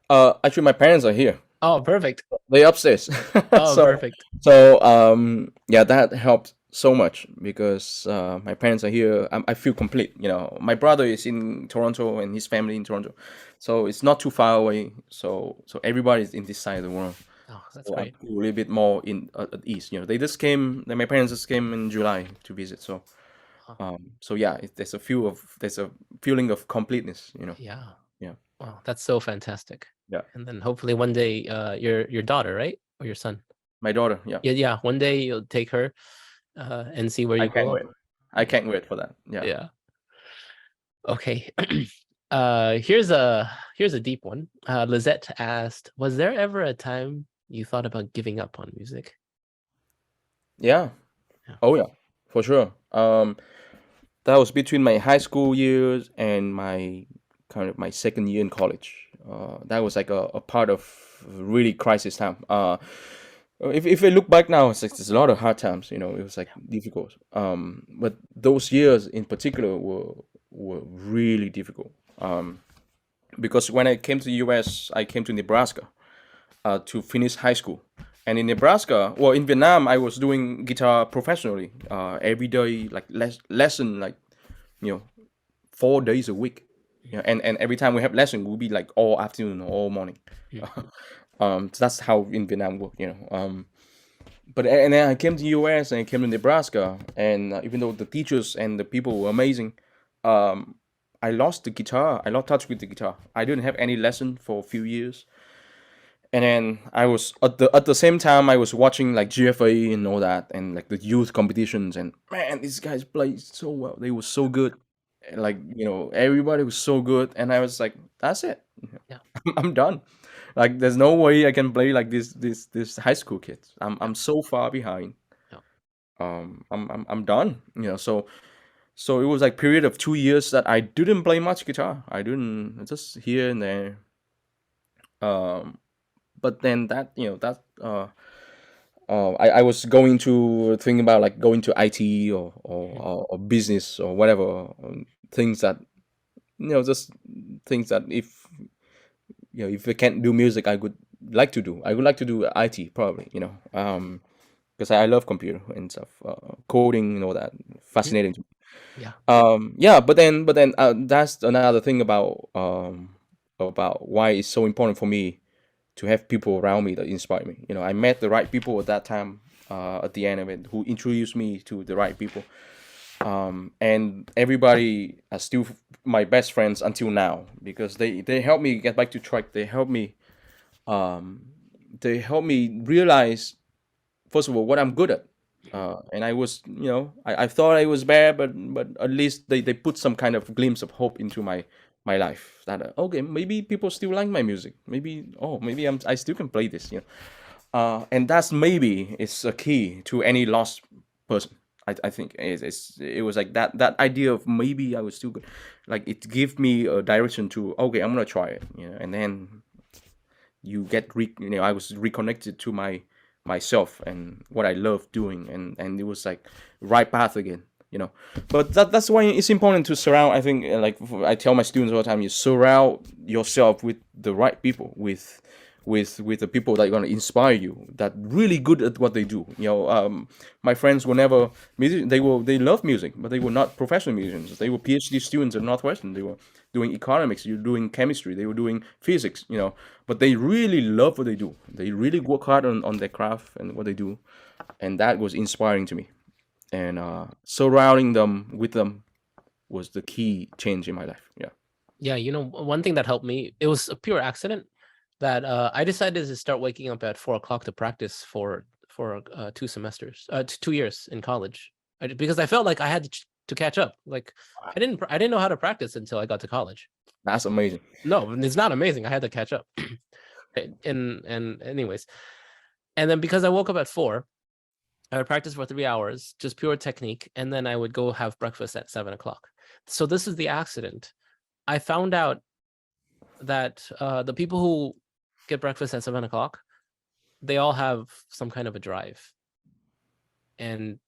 Actually, my parents are here. Oh, perfect. They upstairs. Oh, so perfect. yeah, that helped so much because my parents are here. I feel complete. My brother is in Toronto and his family in Toronto, so it's not too far away. So everybody's in this side of the world. Oh, that's So I great. feel a little bit more in at ease. They just came. My parents just came in July to visit. Oh, So yeah, there's a feeling of completeness. yeah. Yeah, Wow, that's so fantastic. yeah. And then hopefully one day, your daughter, right, or your son? My daughter. Yeah, Yeah. One day you'll take her, and see where I you can't grow up. wait. I can't wait for that. Yeah. Yeah. Okay. Here's a deep one. Lizette asked, was there ever a time you thought about giving up on music? Yeah. Yeah. Oh yeah, for sure. That was between my high school years and my second year in college. That was like a part of really crisis time. If I look back now, it's a lot of hard times. It was like difficult. But those years in particular were really difficult. Because when I came to the U.S., I came to Nebraska to finish high school. And in Nebraska, well, in Vietnam, I was doing guitar professionally every day, like lesson, like 4 days a week. And every time we have lesson, we'll be like all afternoon, or all morning. So that's how in Vietnam work. But and then I came to US and I came to Nebraska, and even though the teachers and the people were amazing, I lost the guitar. I lost touch with the guitar. I didn't have any lesson for a few years. And then I was at the same time I was watching like GFA and all that, and like the youth competitions, and man, these guys played so well. They were so good. And, like everybody was so good, and I was like, that's it. Yeah. I'm done. Like there's no way I can play like this high school kids. I'm so far behind. Yeah. I'm done. So it was like period of 2 years that I didn't play much guitar. I didn't, just here and there. But then I was going to think about like going to IT or business or whatever, things that just things that if I can't do music, I would like to do. I would like to do IT probably, because I love computer and stuff, coding and all that, fascinating to me. Yeah. Yeah, but then that's another thing about why it's so important for me to have people around me that inspire me. I met the right people at that time, at the end of it, who introduced me to the right people. And everybody are still my best friends until now, because they help me get back to track. They help me realize, first of all, what I'm good at. And I was, I thought I was bad, but at least they put some kind of glimpse of hope into my life. That okay, maybe people still like my music. Maybe I still can play this. And that's maybe is a key to any lost person. I think it was like that idea of maybe I was still good. Like it gave me a direction to okay, I'm gonna try it. And then you get I was reconnected to myself and what I love doing, and it was like right path again. But that's why it's important to surround. I think like I tell my students all the time, you surround yourself with the right people, with the people that are going to inspire you, that really good at what they do. My friends were never music. They love music, but they were not professional musicians. They were PhD students at Northwestern. They were doing economics. You're doing chemistry. They were doing physics. But they really love what they do. They really work hard on their craft and what they do, and that was inspiring to me. And surrounding them with them was the key change in my life. Yeah, one thing that helped me, it was a pure accident that I decided to start waking up at 4 o'clock to practice for 2 semesters, 2 years in college, because I felt like I had to catch up. Like I didn't know how to practice until I got to college. That's amazing. No, it's not amazing. I had to catch up. and anyways, and then because I woke up at 4, I would practice for 3 hours, just pure technique, and then I would go have breakfast at 7 o'clock. So this is the accident. I found out that the people who get breakfast at 7 o'clock, they all have some kind of a drive. And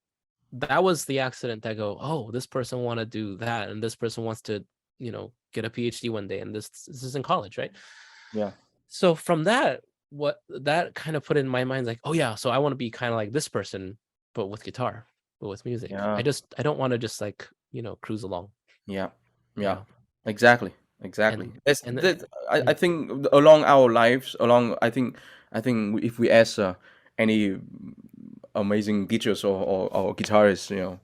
that was the accident that go, oh, this person want to do that, and this person wants to, get a PhD one day, and this is in college, right? Yeah. So from that, what that kind of put in my mind, like, oh yeah, so I want to be kind of like this person, but with guitar, but with music. Yeah. I don't want to just like, cruise along. Yeah. Exactly. And I think along our lives, I think if we ask any amazing teachers or guitarists,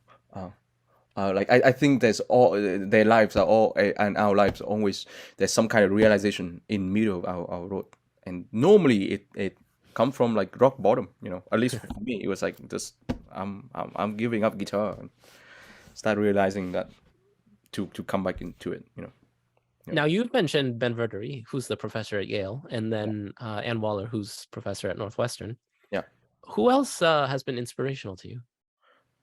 like I think there's all their lives are all and our lives always there's some kind of realization in middle of our road, and normally it come from like rock bottom. At least for me, it was like this. I'm giving up guitar and start realizing that to come back into it. Now you've mentioned Ben Verdery, who's the professor at Yale, and then Ann Waller, who's professor at Northwestern. Yeah. Who else has been inspirational to you?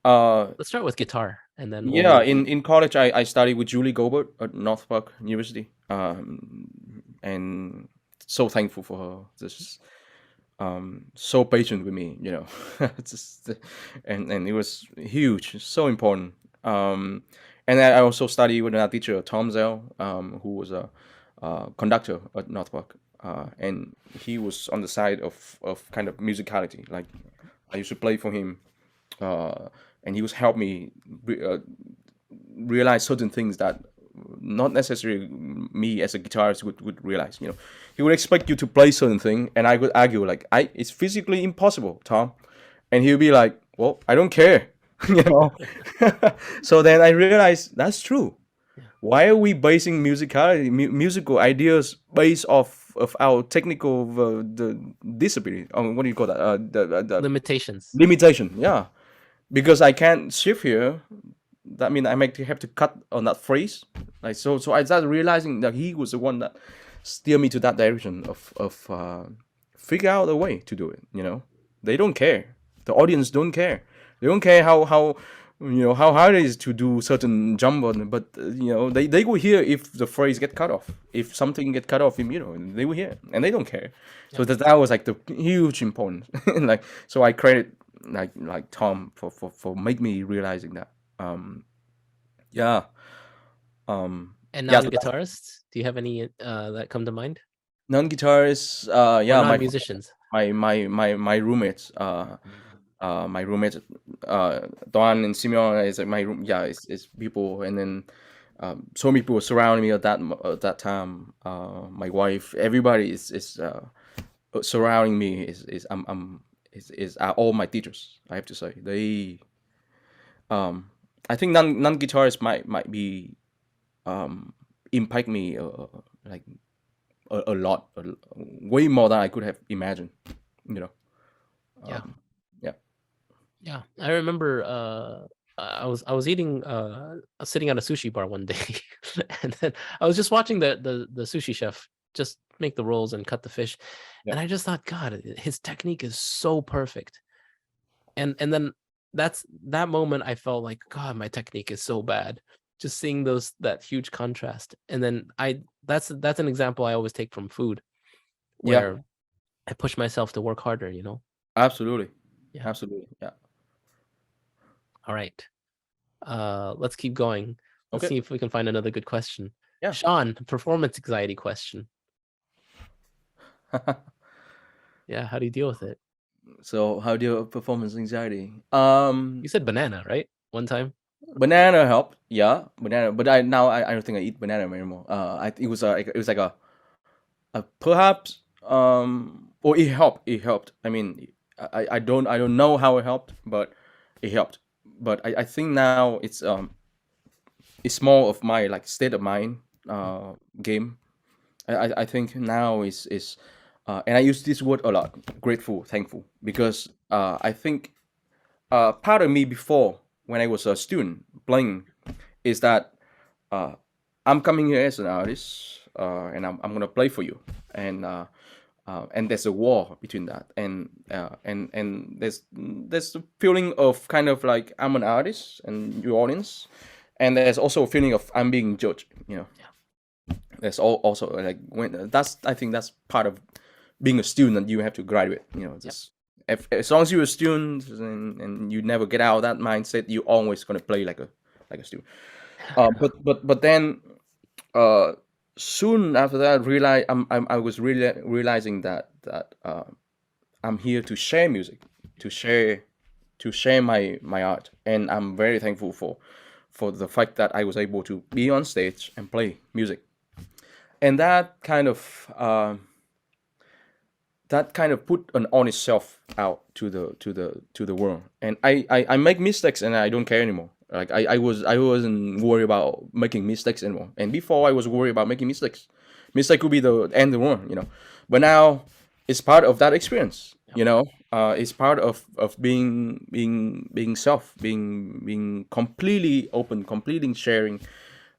Let's start with guitar, and then in college I studied with Julie Gobert at Norfolk University, and so thankful for her. Just so patient with me, just, and it was huge, so important. And I also studied with another teacher, Tom Zell, who was a conductor at Norfolk, and he was on the side of kind of musicality. Like I used to play for him, and he was help me realize certain things that not necessarily me as a guitarist would realize. He would expect you to play certain thing, and I would argue like, it's physically impossible, Tom, and he would be like, well, I don't care. So then I realized that's true. Why are we basing musical ideas based off of our technical the disability? What do you call that? The limitation. Yeah, because I can't shift here. That means I have to cut on that phrase. Like so I started realizing that he was the one that steered me to that direction of figure out a way to do it. They don't care. The audience don't care. They don't care how hard it is to do certain jump on, but they will hear if the phrase get cut off, if something get cut off, they will hear, and they don't care. So that was like the huge importance. Like so, I credit like Tom for make me realizing that. And non-guitarists, do you have any that come to mind? Non-guitarists, non-musicians. My roommates. My roommates, Don and Simeon is like my room. Yeah, it's people, and then so many people surrounding me at that time. My wife, everybody is surrounding me. Are all my teachers. I have to say they. I think non-guitarists might be impact me like a lot, way more than I could have imagined. Yeah. Yeah, I remember. I was eating, sitting at a sushi bar one day, and then I was just watching the sushi chef just make the rolls and cut the fish, Yeah. and I just thought, God, his technique is so perfect. And then that moment I felt like, God, my technique is so bad. Just seeing that huge contrast, and then that's an example I always take from food, Yeah. where I push myself to work harder. Absolutely. Yeah. Absolutely. Yeah. All right. Let's keep going. Let's Okay. see if we can find another good question. Yeah. Sean, performance anxiety question. Yeah, how do you deal with it? So how do you performance anxiety? You said banana, right? One time. Banana helped. Yeah, banana. But I don't think I eat banana anymore. It was like a perhaps or it helped. It helped. I mean, I don't know how it helped, but it helped. But I think now it's more of my like state of mind game. I think now is and I use this word a lot, grateful, thankful, because I think part of me before when I was a student playing is that uh, I'm coming here as an artist and I'm gonna play for you and there's a war between that and there's a feeling of kind of like I'm an artist and your audience, and there's also a feeling of I'm being judged. There's also like when that's I think that's part of being a student that you have to graduate. Just as long as you're a student and you never get out of that mindset, you're always gonna play like a student. But then soon after that, I was really realizing that I'm here to share music, to share my art, and I'm very thankful for the fact that I was able to be on stage and play music, and that kind of put an honest self out to the world. And I make mistakes and I don't care anymore. Like I wasn't worried about making mistakes anymore. And before I was worried about making mistakes. Mistake could be the end of the world. But now it's part of that experience. It's part of being self, being completely open, completely sharing,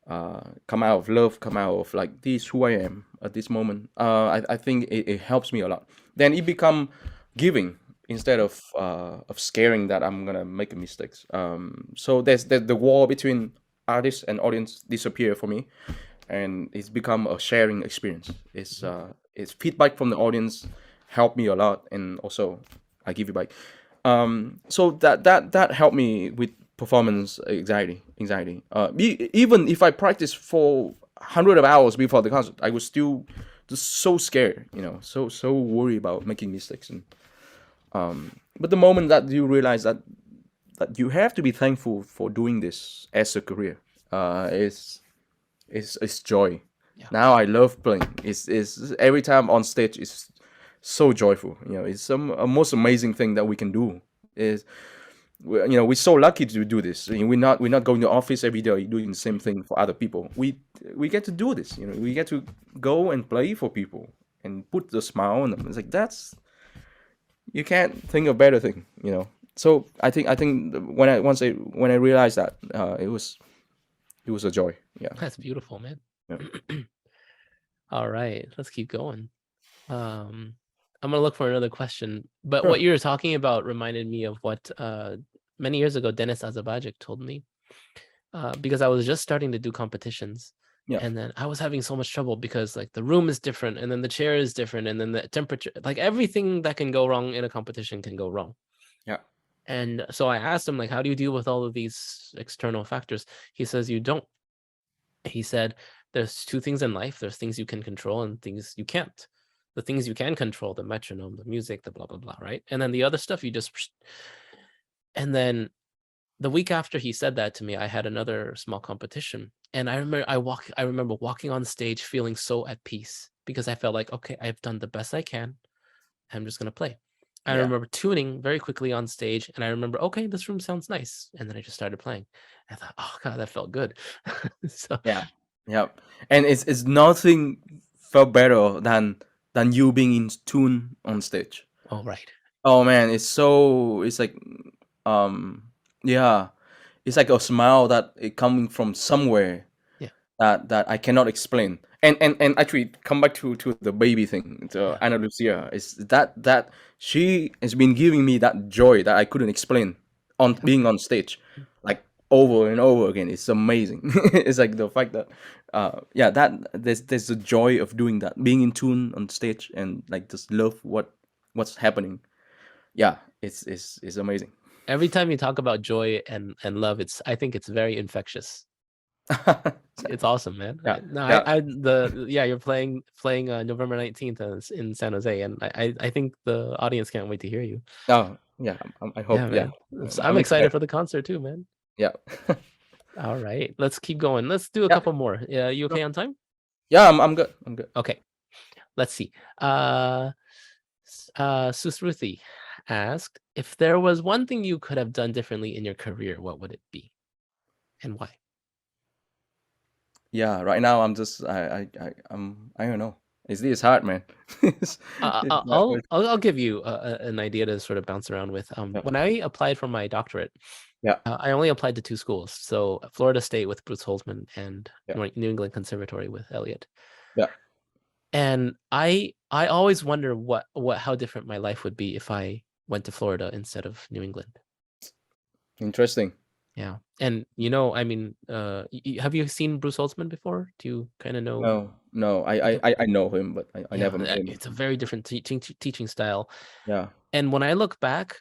come out of love, come out of like this who I am at this moment. I think it helps me a lot. Then it become giving instead of scaring that I'm gonna make mistakes. So there's the wall between artist and audience disappear for me, and it's become a sharing experience. It's feedback from the audience helped me a lot, and also I give you back. So that helped me with performance anxiety. Even if I practice for hundred of hours before the concert, I was still just so scared, so worried about making mistakes. And but the moment that you realize that you have to be thankful for doing this as a career, it's joy. Yeah. Now I love playing. It's every time on stage is so joyful. It's a most amazing thing that we can do. Is we're so lucky to do this. We're not going to office every day doing the same thing for other people. We get to do this. We get to go and play for people and put the smile on them. It's like you can't think of better thing. So I think when I realized that it was a joy. Yeah. That's beautiful, man. Yeah. All right, let's keep going. I'm gonna look for another question, but Sure. what you were talking about reminded me of what many years ago Dennis Azabajic told me, because I was just starting to do competitions, Yeah. and then I was having so much trouble because like the room is different, and then the chair is different, and then the temperature, like everything that can go wrong in a competition can go wrong. Yeah. And so I asked him, like, how do you deal with all of these external factors? He says you don't. He said there's two things in life. There's things you can control and things you can't. The things you can control, the metronome, the music, the blah, blah, blah, right? And then the other stuff you just... And then the week after he said that to me, I had another small competition. And I remember walking on stage feeling so at peace because I felt like, okay, I've done the best I can. I'm just going to play. I Yeah. remember tuning very quickly on stage, and I remember, okay, this room sounds nice. And then I just started playing. I thought, oh God, that felt good. So Yeah. And it's nothing felt better than you being in tune on stage. oh, right. Oh man, it's like yeah, it's like a smile that it coming from somewhere Yeah. that I cannot explain. And actually come back to the baby thing, to Yeah. Ana Lucia, is that she has been giving me that joy that I couldn't explain on Yeah. being on stage, like over and over again. It's amazing. It's like the fact that yeah, that there's the joy of doing that, being in tune on stage and like just love what's happening. Yeah, it's amazing. Every time you talk about joy and love, I think it's very infectious. It's awesome, man. Yeah, No, yeah. you're playing November 19th in San Jose, and I think the audience can't wait to hear you. Oh, yeah. I Yeah, hope. Yeah, man. I'm I'm excited excited. for the concert too, man. Yeah, All right, let's keep going. Let's do a yeah, couple more. Yeah, you okay sure. on time? Yeah. I'm good. I'm good. Okay, let's see. Susruthi asked, if there was one thing you could have done differently in your career, what would it be, and why? Yeah. Right now, I'm just I don't know. It's hard, man. It's hard. I'll give you an idea to sort of bounce around with. Yeah. When I applied for my doctorate, Yeah. I only applied to 2 schools. So Florida State with Bruce Holzman and Yeah. New England Conservatory with Elliott. Yeah. And I always wonder how different my life would be if I went to Florida instead of New England. Interesting. Yeah. And I mean, have you seen Bruce Holzman before? Do you kind of know? No. I know him, but I Yeah, never met him. it's a very different teaching style. Yeah. And when I look back,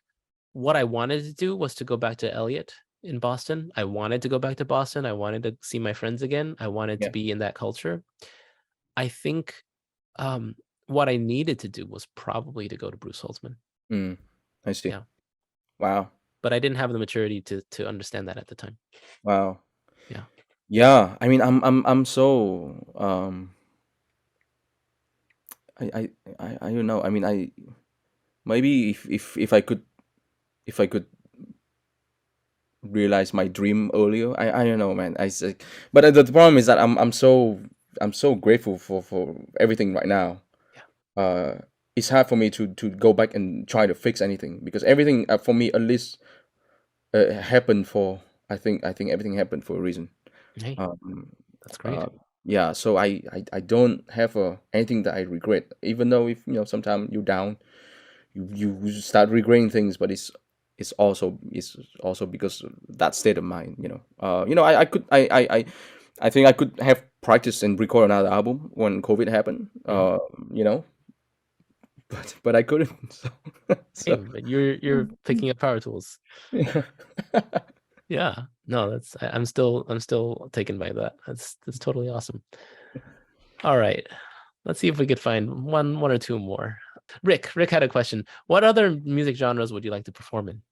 what I wanted to do was to go back to Elliott in Boston. I wanted to go back to Boston. I wanted to see my friends again. I wanted to Yeah. be in that culture. I think what I needed to do was probably to go to Bruce Holzman. I see. Yeah. Wow. But I didn't have the maturity to understand that at the time. Wow. Yeah. Yeah. I mean, I'm so I don't know. I mean, maybe if I could realize my dream earlier. I don't know, man. I say, but the problem is that I'm so grateful for everything right now. It's hard for me to go back and try to fix anything because everything for me at least happened for. I think everything happened for a reason. Hey, Um, that's great. yeah, so I don't have anything that I regret, even though if sometimes you're down, you start regretting things, but it's also because of that state of mind. I think I could have practiced and record another album when COVID happened. You know, but I couldn't. Hey, So but you're picking up power tools. yeah. Yeah. No, I'm still taken by that. That's totally awesome. All right. Let's see if we could find one or two more. Rick had a question. What other music genres would you like to perform in?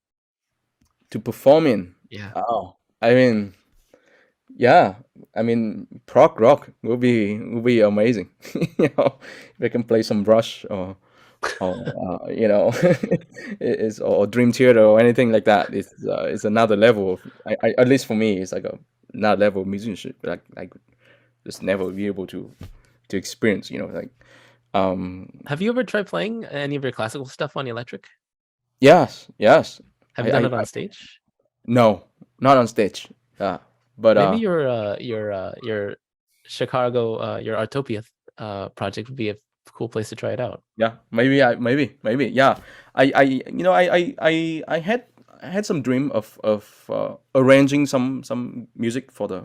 To perform in. Yeah. Oh, I mean, yeah. I mean, prog rock will be amazing. If I can play some Rush or or Dream Theater or anything like that. It's another level. At least for me, it's like another level of musicianship. Like I could just never be able to experience. Like Have you ever tried playing any of your classical stuff on the electric? yes. Have you done it on stage? No, not on stage. Yeah, but Maybe your Chicago your Artopia project would be a cool place to try it out. yeah, maybe yeah. I had some dream of arranging some music for the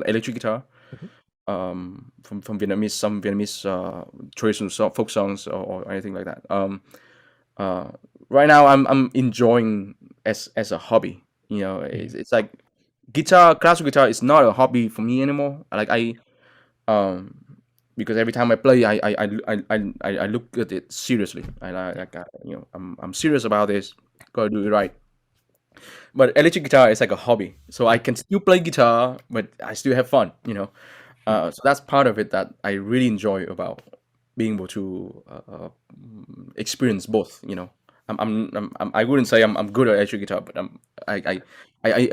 electric guitar, from Vietnamese traditional folk songs or anything like that. Right now I'm enjoying as a hobby. It's like classical guitar is not a hobby for me anymore. Um because every time I play, I look at it seriously. I'm serious about this. Gotta do it right. But electric guitar is like a hobby, so I can still play guitar, but I still have fun. So that's part of it that I really enjoy about being able to experience both. I wouldn't say I'm good at electric guitar, but I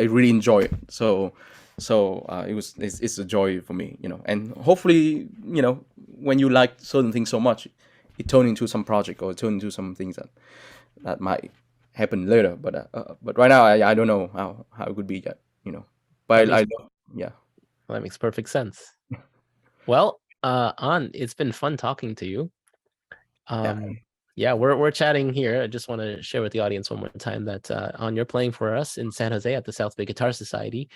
really enjoy it. So it's a joy for me. And hopefully, when you like certain things so much, it turn into some project or turn into some things that might happen later. But right now I don't know how it could be yet. But That I makes yeah. that makes perfect sense. Well, An, it's been fun talking to you. Yeah, we're chatting here. I just want to share with the audience one more time that An, you're playing for us in San Jose at the South Bay Guitar Society.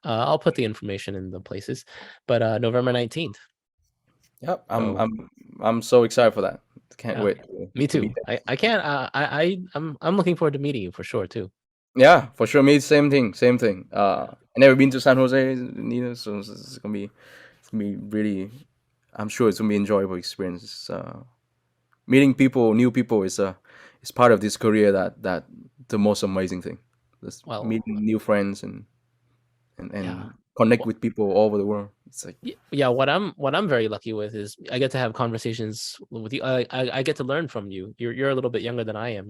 I'll put the information in the places, but November 19th. Yep. So I'm so excited for that. Can't yeah, wait. me to meet too. them. I can't. I'm looking forward to meeting you for sure too. Yeah, for sure. Me, same thing. Same thing. I never been to San Jose neither, so it's gonna be really. I'm sure it's gonna be enjoyable experience. Meeting people, new people is part of this career that the most amazing thing. Just Well, meeting new friends yeah. and connect with people all over the world. It's like Yeah, what I'm very lucky with is I get to have conversations with you. I get to learn from you. You're a little bit younger than I am,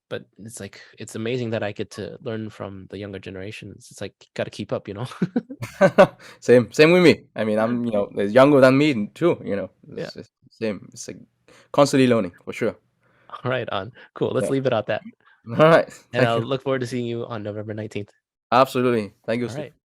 but it's like it's amazing that I get to learn from the younger generations. It's like got to keep up, same with me. I mean, I'm they're younger than me too. Yeah. It's same. It's like constantly learning for sure. All right, on. Cool. Let's Yeah. leave it at that. All right. And Thank I'll you. look forward to seeing you on November 19th. Absolutely. Thank you, All Steve. right.